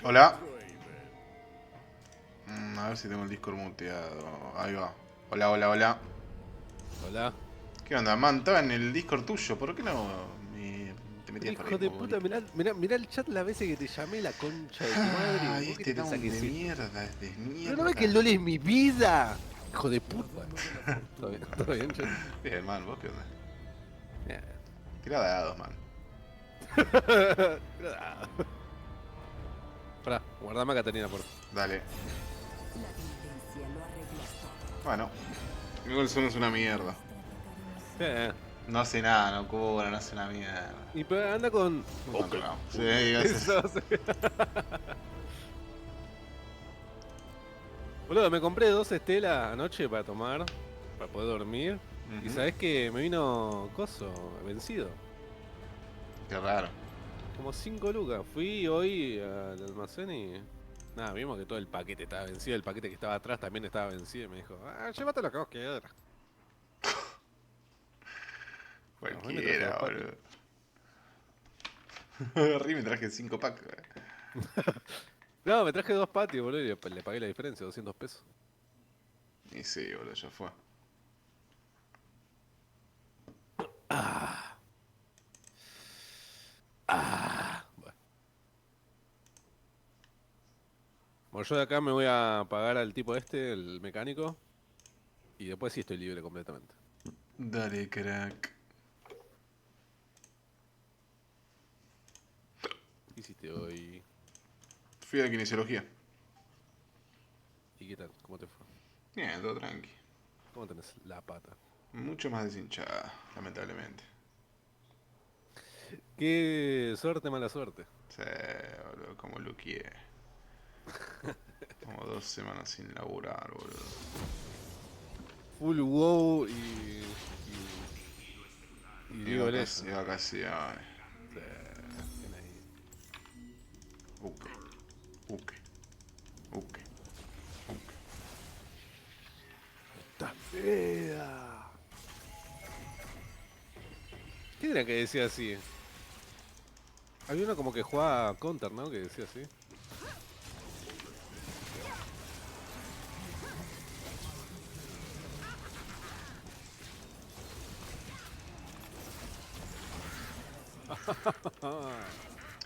Hola. A ver si tengo el Discord muteado. Ahí va. Hola, hola, hola. Hola. ¿Qué onda, man? Estaba en el Discord tuyo. ¿Por qué no te metías por ahí? Hijo de puta, mirá el chat las veces que te llamé, la concha de tu madre. Ay, ¿Vos qué te este pensás down que de es esto? mierda, es de mierda. ¿Pero no ves que el LOL es mi vida? Hijo de puta. ¿Todo bien, chat? Bien, man, ¿vos qué onda? Bien. Tira dados, man. Pará, guardame a Caterina, por favor. Dale. Bueno, igual es una mierda. No hace nada, no cobra, no hace una mierda. Y pero anda con. Ok. Sí, gracias. Boludo, me compré 2 estelas anoche para tomar, para poder dormir. Y sabés que me vino coso, vencido. Qué raro. Como 5 lucas. Fui hoy al almacén y. Nada, vimos que todo el paquete estaba vencido. El paquete que estaba atrás también estaba vencido. Y me dijo, llévate lo que vos quieras. Cualquiera, boludo. Arriba me traje 5 packs. No, me traje 2 patios, boludo, y le pagué la diferencia, 200 pesos. Y sí, boludo, ya fue. Bueno, yo de acá me voy a pagar al tipo este, el mecánico. Y después sí estoy libre completamente. Dale, crack. ¿Qué hiciste hoy? Fui a kinesiología. ¿Y qué tal? ¿Cómo te fue? Bien, todo tranqui. ¿Cómo tenés la pata? Mucho más deshinchada, lamentablemente. Qué suerte, mala suerte. Sí, boludo, como luquié. Como 2 semanas sin laburar, boludo. Full wow y digo eso. Y vacaciones. Uke. Está fea. ¿Qué era que decía así? Había uno como que jugaba Counter, ¿no? Que decía así.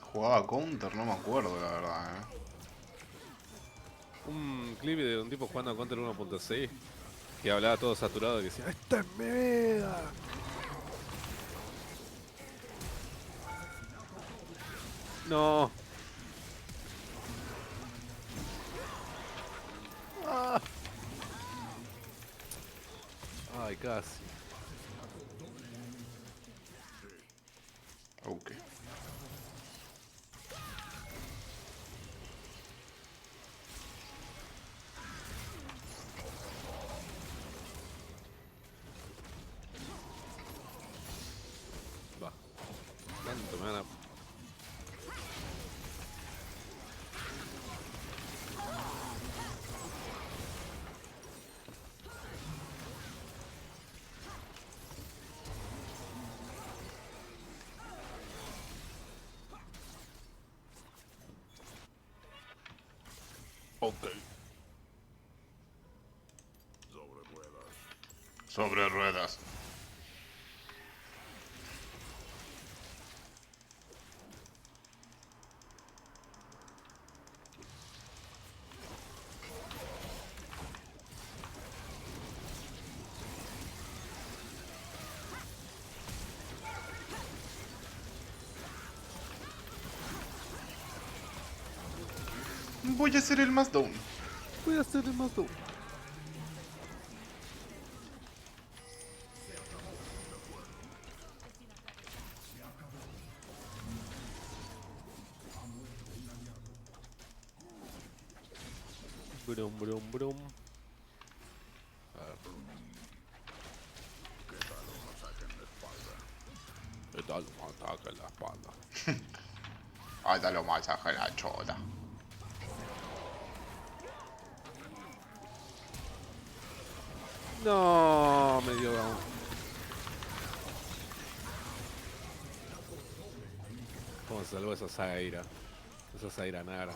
Jugaba Counter, no me acuerdo la verdad, Un clip de un tipo jugando a Counter 1.6 que hablaba todo saturado y decía ¡esta es mi vida! No. Ah. Ay, casi. Ok. Va. ¿Cuánto me van a...? Ok. Sobre ruedas. Voy a hacer el más down. Voy a hacer el más down. Brum, brum, brum. A ver. ¿Qué tal un ataque en la espalda? Ay, dale un masaje en la chota. No, me dio down. ¿Cómo se salvó esa Zaira? Esa Zaira Nara.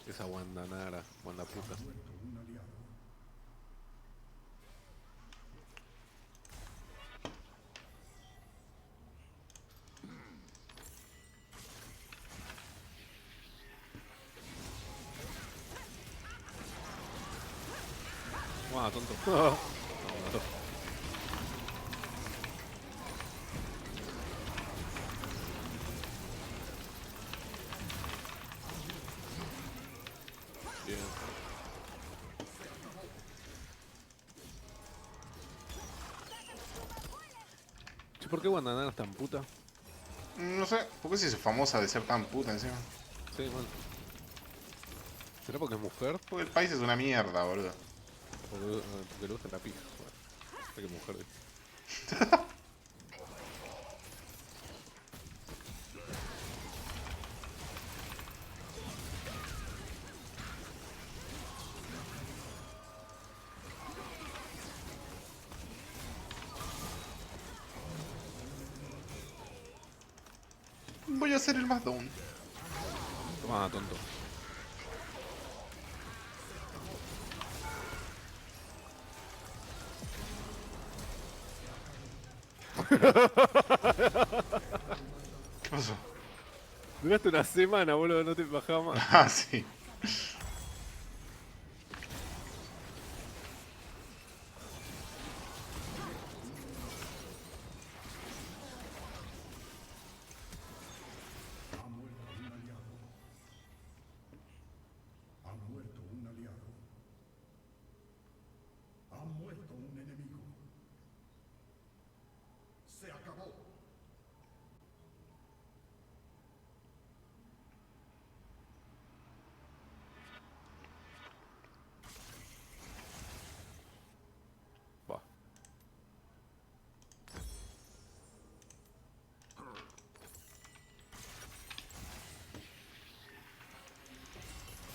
Esa Wanda Nara. Wanda puta. Guau, tonto. No, mató. Bien. Che, ¿por qué Wanda Nara es tan puta? No sé, ¿por qué se hizo famosa de ser tan puta encima? Sí, mal. ¿Será porque es mujer? Porque el país es una mierda, boludo. Porque le gusta la pija. Bueno, que mujer. Voy a ser el más down. Toma, tonto. ¿Qué pasó? Duraste una semana, boludo, no te bajaba más. Ah, sí.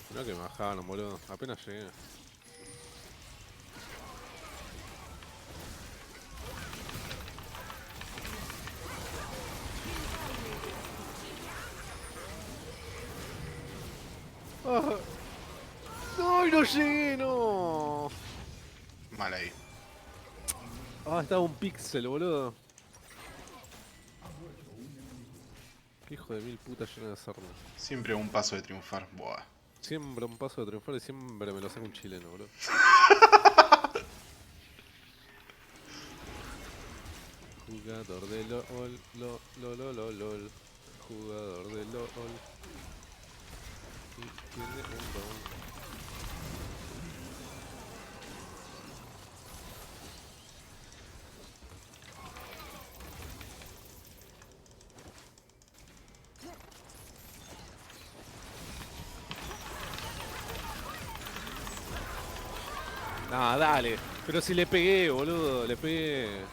Mirá que me bajaron, boludo. Apenas llegué. Ah. ¡No! ¡No llegué! ¡No! Mal ahí. Ah, estaba un píxel, boludo. Qué hijo de mil putas lleno de hacerlo. Siempre un paso de triunfar. Buah. Siempre un paso de triunfar y siempre me lo saca un chileno, boludo. Jugador de LOL, LOL. Jugador de LOL. Y tiene un don. Ah, dale. Pero si le pegué, boludo, le pegué.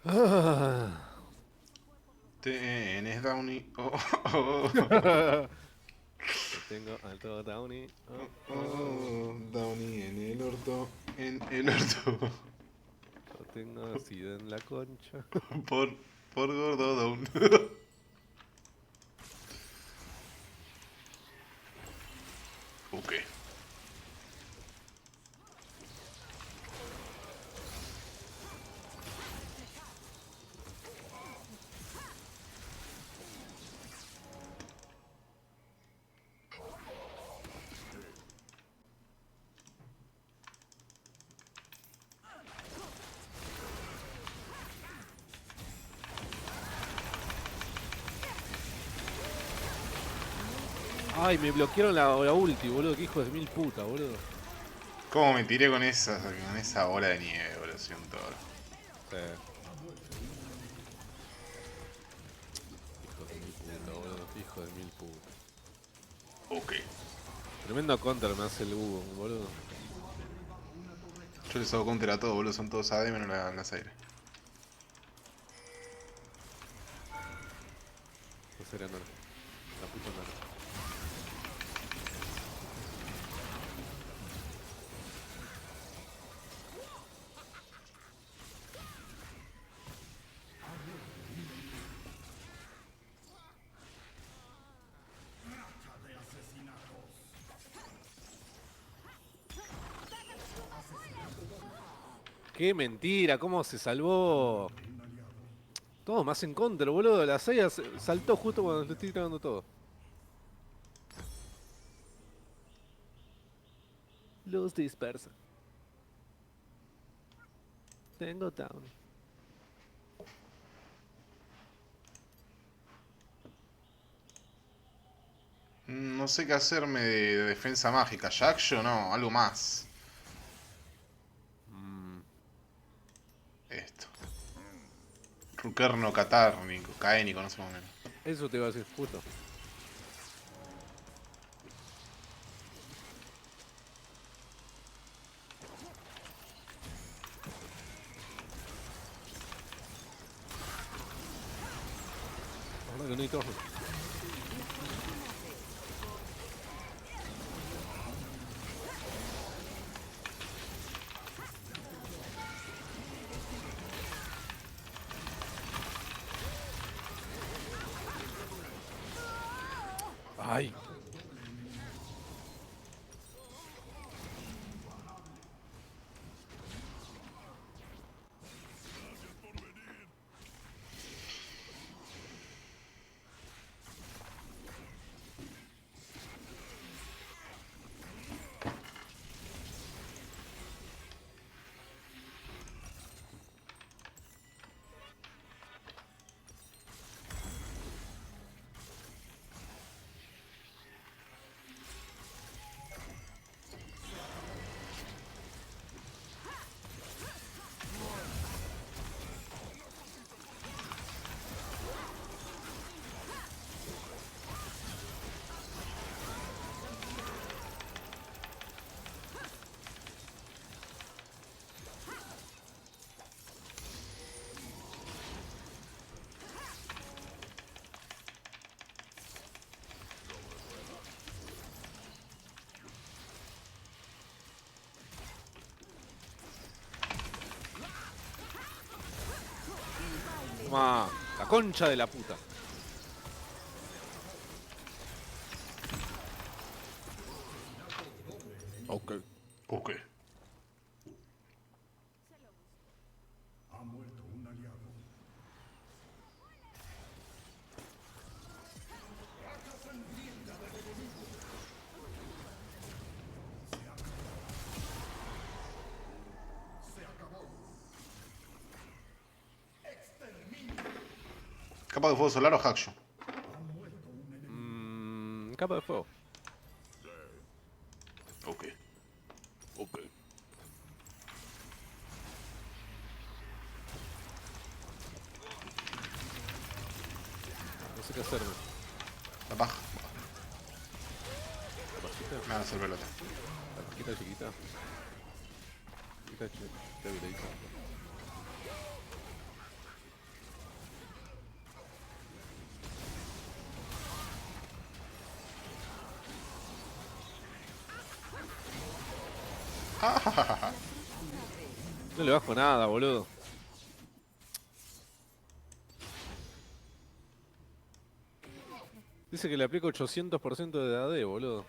Ah. Tenés Downy. Oh, oh. Tengo alto Downy. Oh, Downy en el orto. En el orto. Lo tengo así en la concha. por gordo Down. Ok. Ay, me bloquearon la ulti, boludo. Qué hijo de mil puta, boludo. ¿Cómo me tiré con esa bola de nieve, boludo? Siento ahora. Sí. Hijo de mil puta, boludo. Hijo de mil puta. Ok. Tremendo counter me hace el Hugo, boludo. Yo les hago counter a todos, boludo. Son todos AD menos las aires. No sería nada. La puta nada. Qué mentira, cómo se salvó. Todo más en contra, boludo. La Seiya saltó justo cuando le estoy tirando todo. Los dispersa. Tengo down. No sé qué hacerme de defensa mágica. Jackyo, no, algo más. Esto. Rukerno catárnico, caénico, no sé más o menos. Eso te iba a decir, justo. Ahora que no hay torre. Ay. Toma, la concha de la puta. Ok. Ok. Ha muerto un aliado. Se acabó. ¿Capa de fuego solar o Jackyo? Capa de fuego. Ok. Ok. No sé qué hacerme. La paja. La pajita. Me van a hacer pelota. La pajita chiquita. Chiquita, debilita. No le bajo nada, boludo. Dice que le aplico 800% de AD, boludo.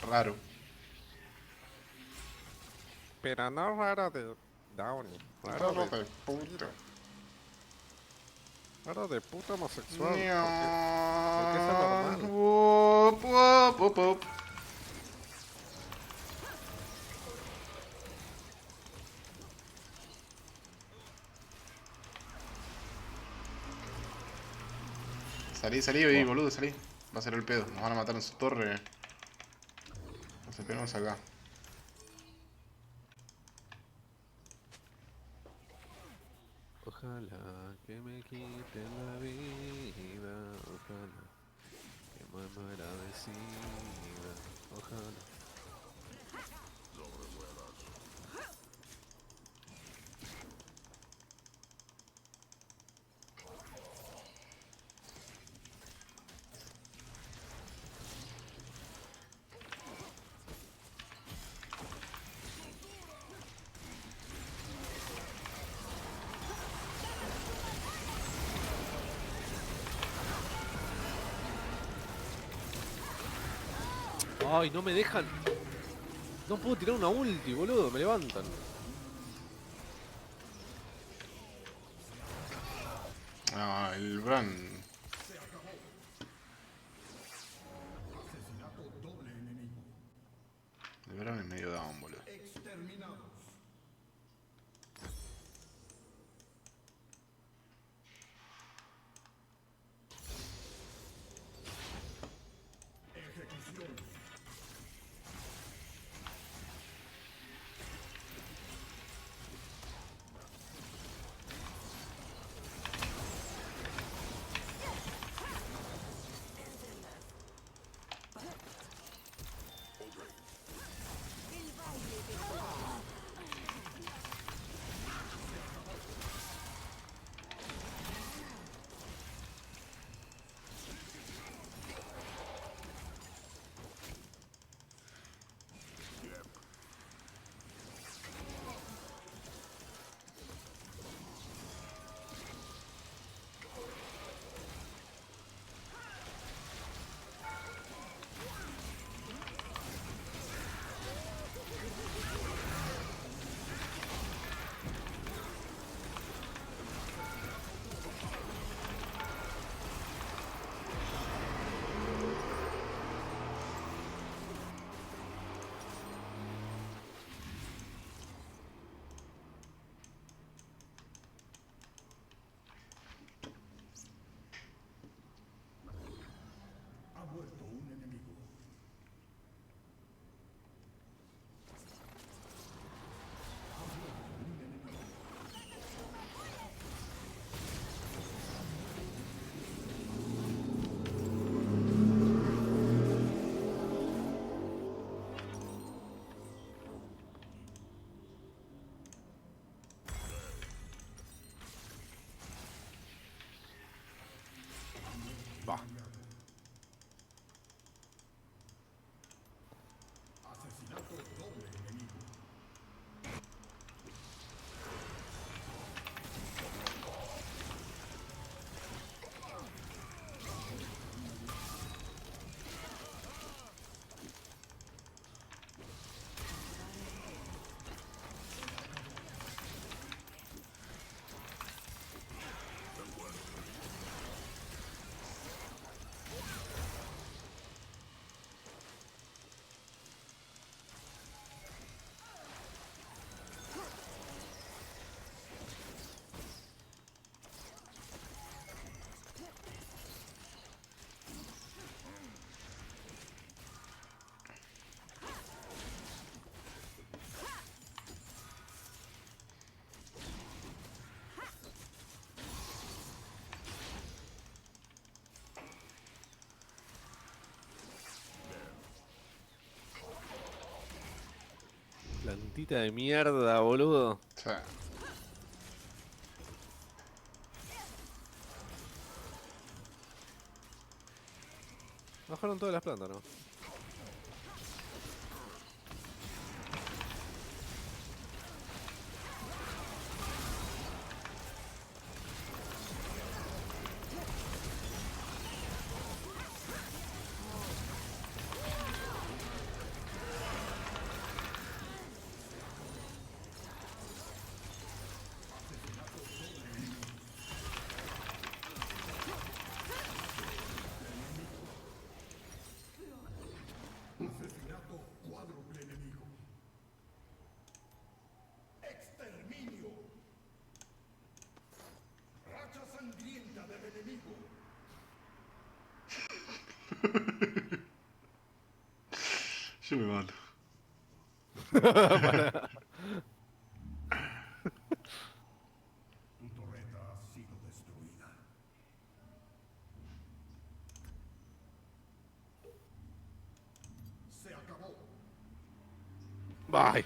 Raro. Pero no raro de Downey. Raro de puta. Raro de puta homosexual. Porque es Porque anormal. Wop, wop, wop, wop. Salí, baby, boludo, salí. Va a ser el pedo, nos van a matar en su torre. Nos esperamos acá. Ojalá que me quiten la vida. Ojalá que me muera de sida. Ojalá. Ay, no me dejan. No puedo tirar una ulti, boludo, me levantan. Ah, el Bran. El Bran es medio down, boludo. Va. Plantita de mierda, boludo. Sí. Bajaron todas las plantas, ¿no? Asesinato cuádruple enemigo. Exterminio. Racha sangrienta del enemigo. Yo me mato. Tu torreta ha sido destruida. Se acabó. Bye.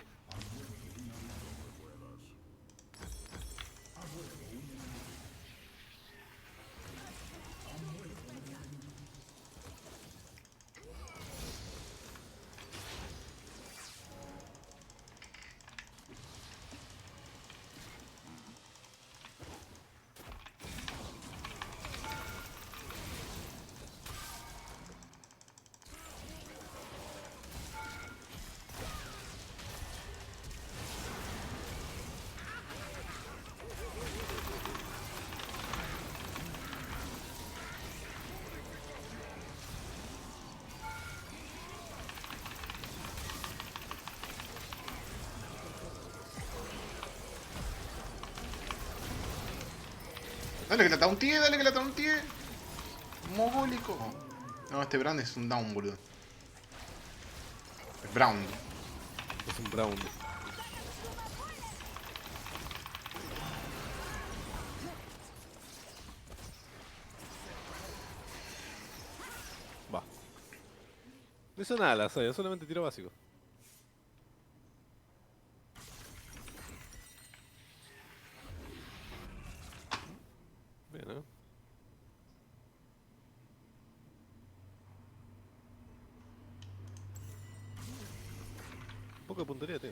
Dale que la tauntié, dale que la tauntié. Mogólico. No, este Brand es un down, boludo. Es Brown. Es un Brown. Va. No hizo nada la Saya, solamente tiro básico. Bien, ¿eh? Un poco de puntería, tío.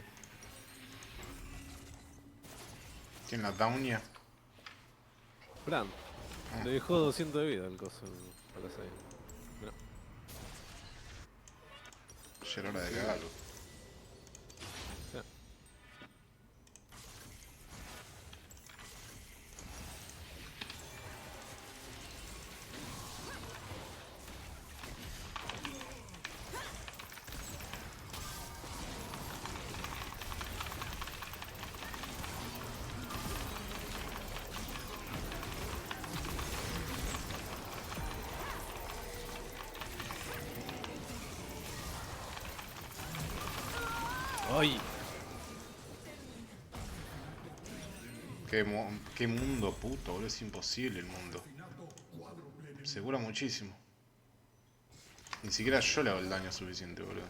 Tiene la downia. Brand. Le dejó 200 de vida al coso a la Saya. Mirá. Ya era hora de cagarlo. Sí. ¡Ay! Qué mundo, puto, boludo. Es imposible el mundo. Se cura muchísimo. Ni siquiera yo le hago el daño suficiente, boludo.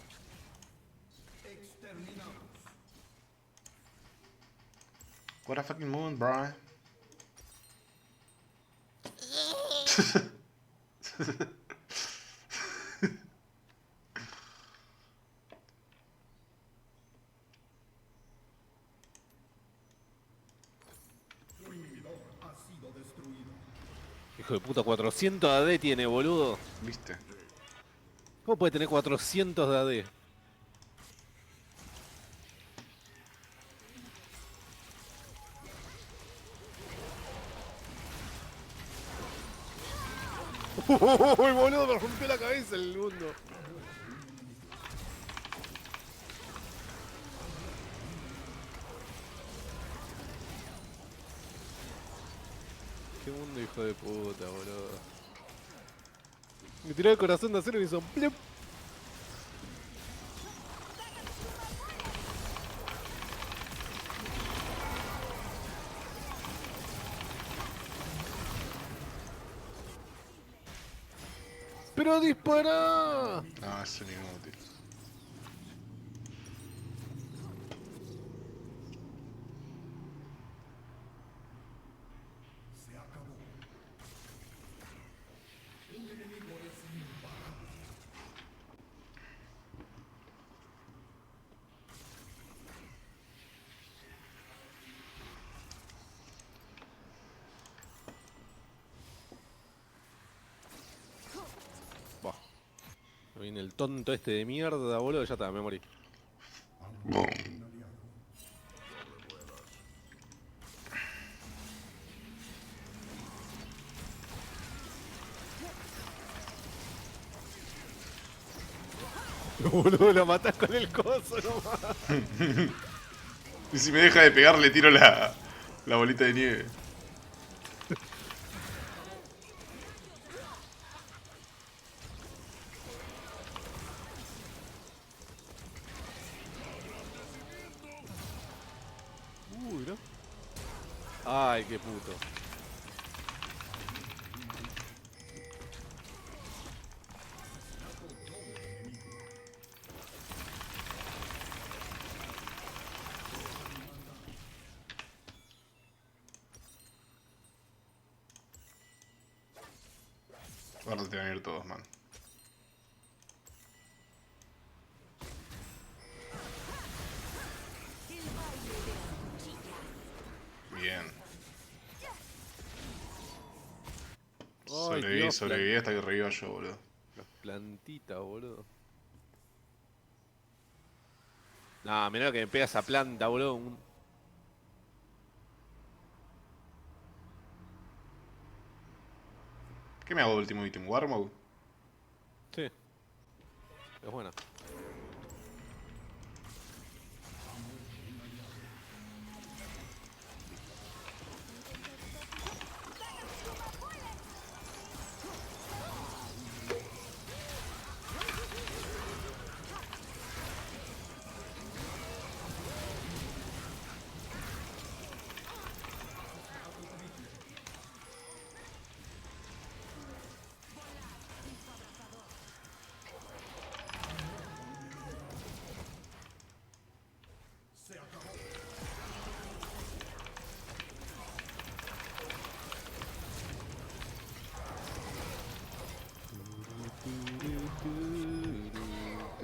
What a fucking moon, bro. Hijo de puta, 400 de AD tiene, boludo. ¿Viste? ¿Cómo puede tener 400 de AD? ¡Uy, boludo! Me rompió la cabeza el mundo. Qué mundo, hijo de puta, boludo. Me tiró el corazón de acero y hizo plop. ¡Pero dispara! No, es un inútil. Me viene el tonto este de mierda, boludo. Ya está, me morí. Boludo, lo matás con el coso nomás. Y si me deja de pegar, le tiro la bolita de nieve. Uy, ¿no? Ay, qué puto. Ahora te van a ir todos, man. Bien. Sobreviví, Dios, sobreviví hasta que reviva yo, boludo. Las plantitas, boludo. Nah, mirá lo que me pega esa planta, boludo. ¿Qué me hago de último ítem? ¿War mode? Sí. Es buena.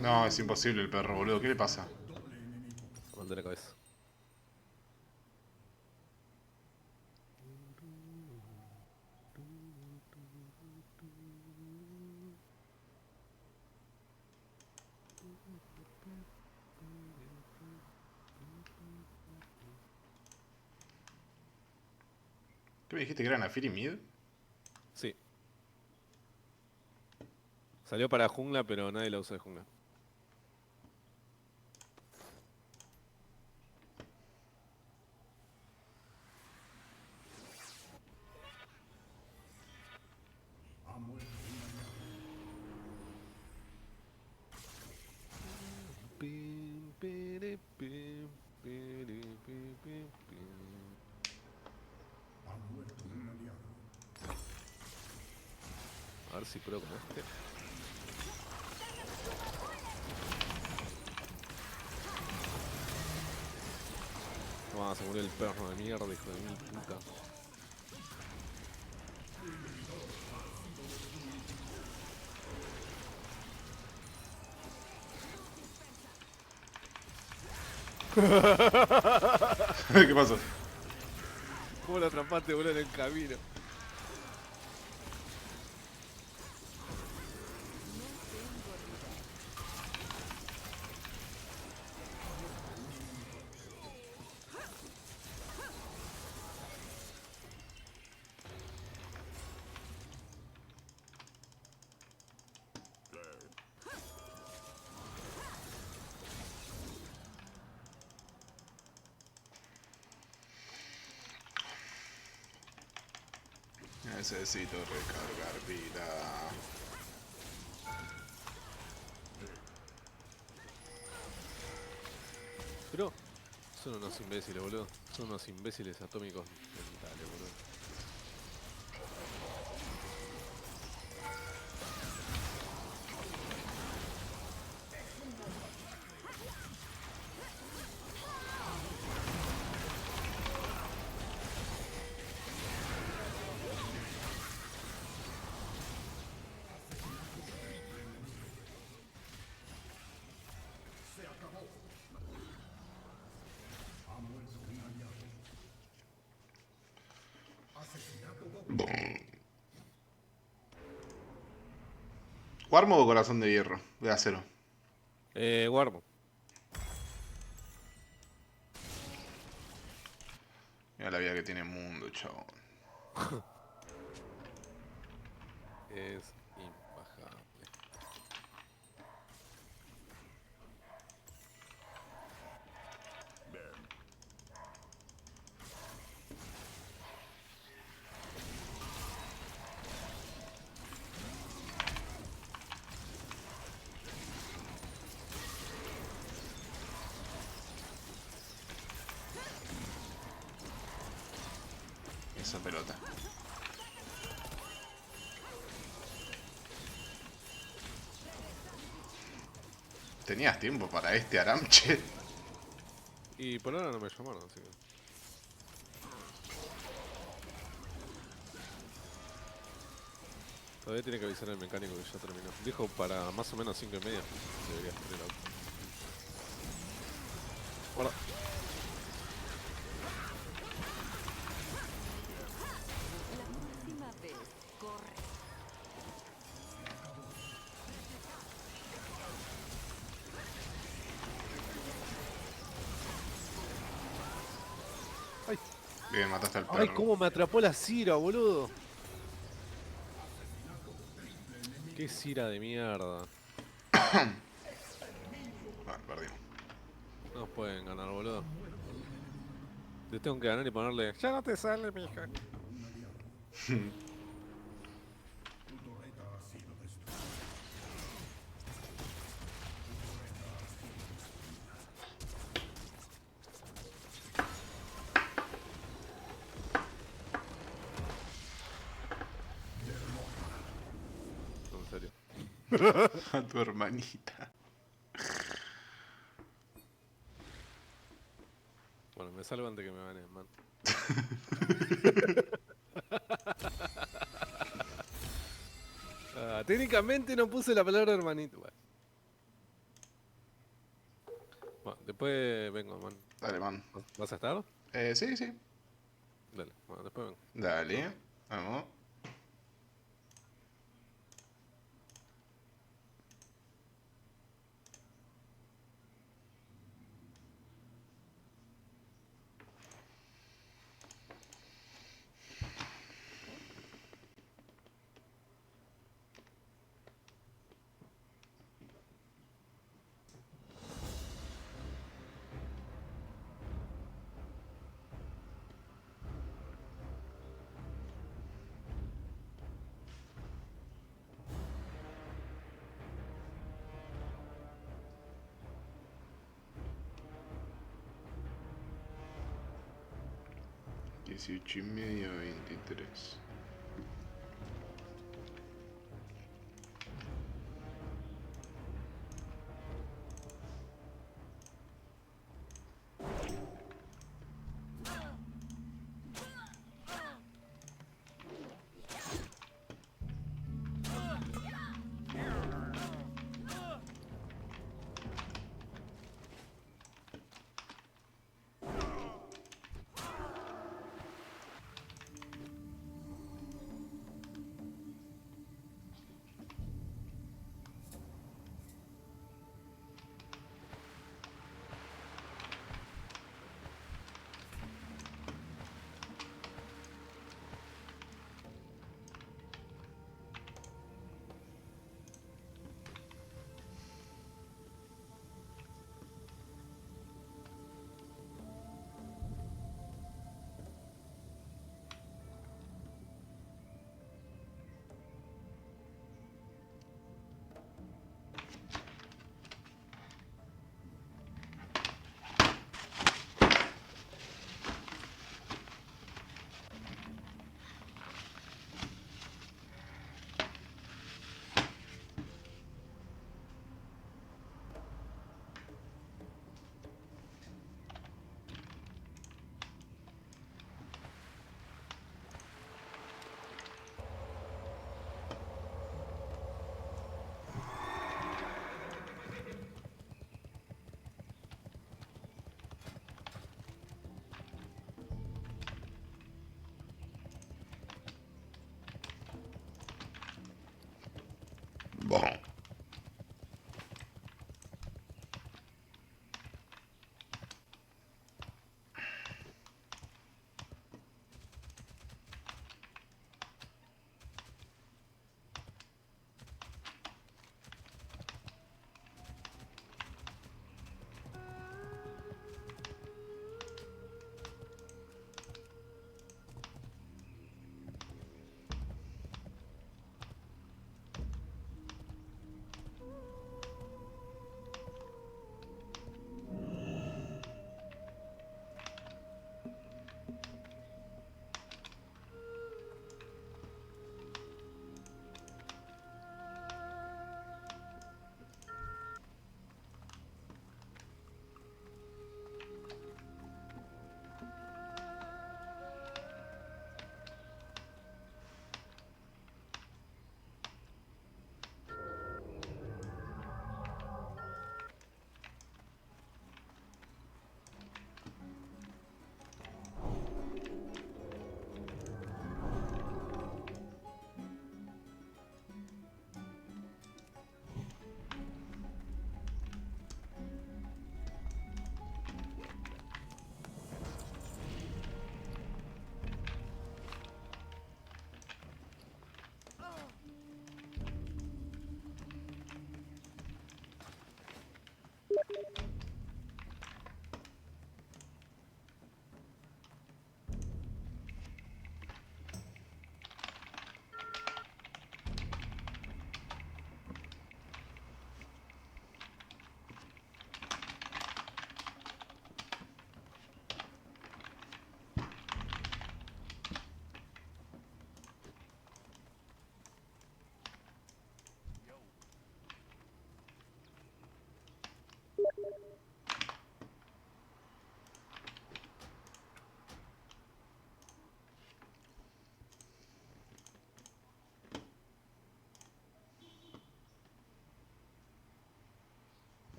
No, es imposible el perro, boludo. ¿Qué le pasa? Mandé la cabeza. ¿Qué me dijiste que era Nafiri Mid? Sí. Salió para jungla, pero nadie la usa de jungla. A ver si puedo con este. Toma, se murió el perro de mierda, hijo de mil puta. ¿Qué pasó? ¿Cómo lo atrapaste, boludo, en el camino? Necesito recargar vida. Pero son unos imbéciles, boludo. Son unos imbéciles atómicos mentales, boludo. ¿Guarmo o corazón de hierro? De acero. Guarmo. Mira la vida que tiene el mundo, chabón. Es imbajable. Esa pelota. ¿Tenías tiempo para este Aramche? Y por ahora no me llamaron, así que... Todavía tiene que avisar al mecánico que ya terminó. Dijo para más o menos 5:30 debería estar el auto. Guarda. Ay. Bien, mataste al perro. Ay, cómo me atrapó la Cira, boludo. Qué Cira de mierda. Bueno, perdimos. No nos pueden ganar, boludo. Les tengo que ganar y ponerle... Ya no te sale, mija. En serio. A tu hermanita. Bueno, me salvo antes que me banen, man. Técnicamente no puse la palabra hermanito. Bueno. Bueno, después vengo, man. Dale, man. ¿Vas a estar? Sí, sí. Dale, bueno, después vengo. Dale. Vamos. Dieciocho y medio, 23.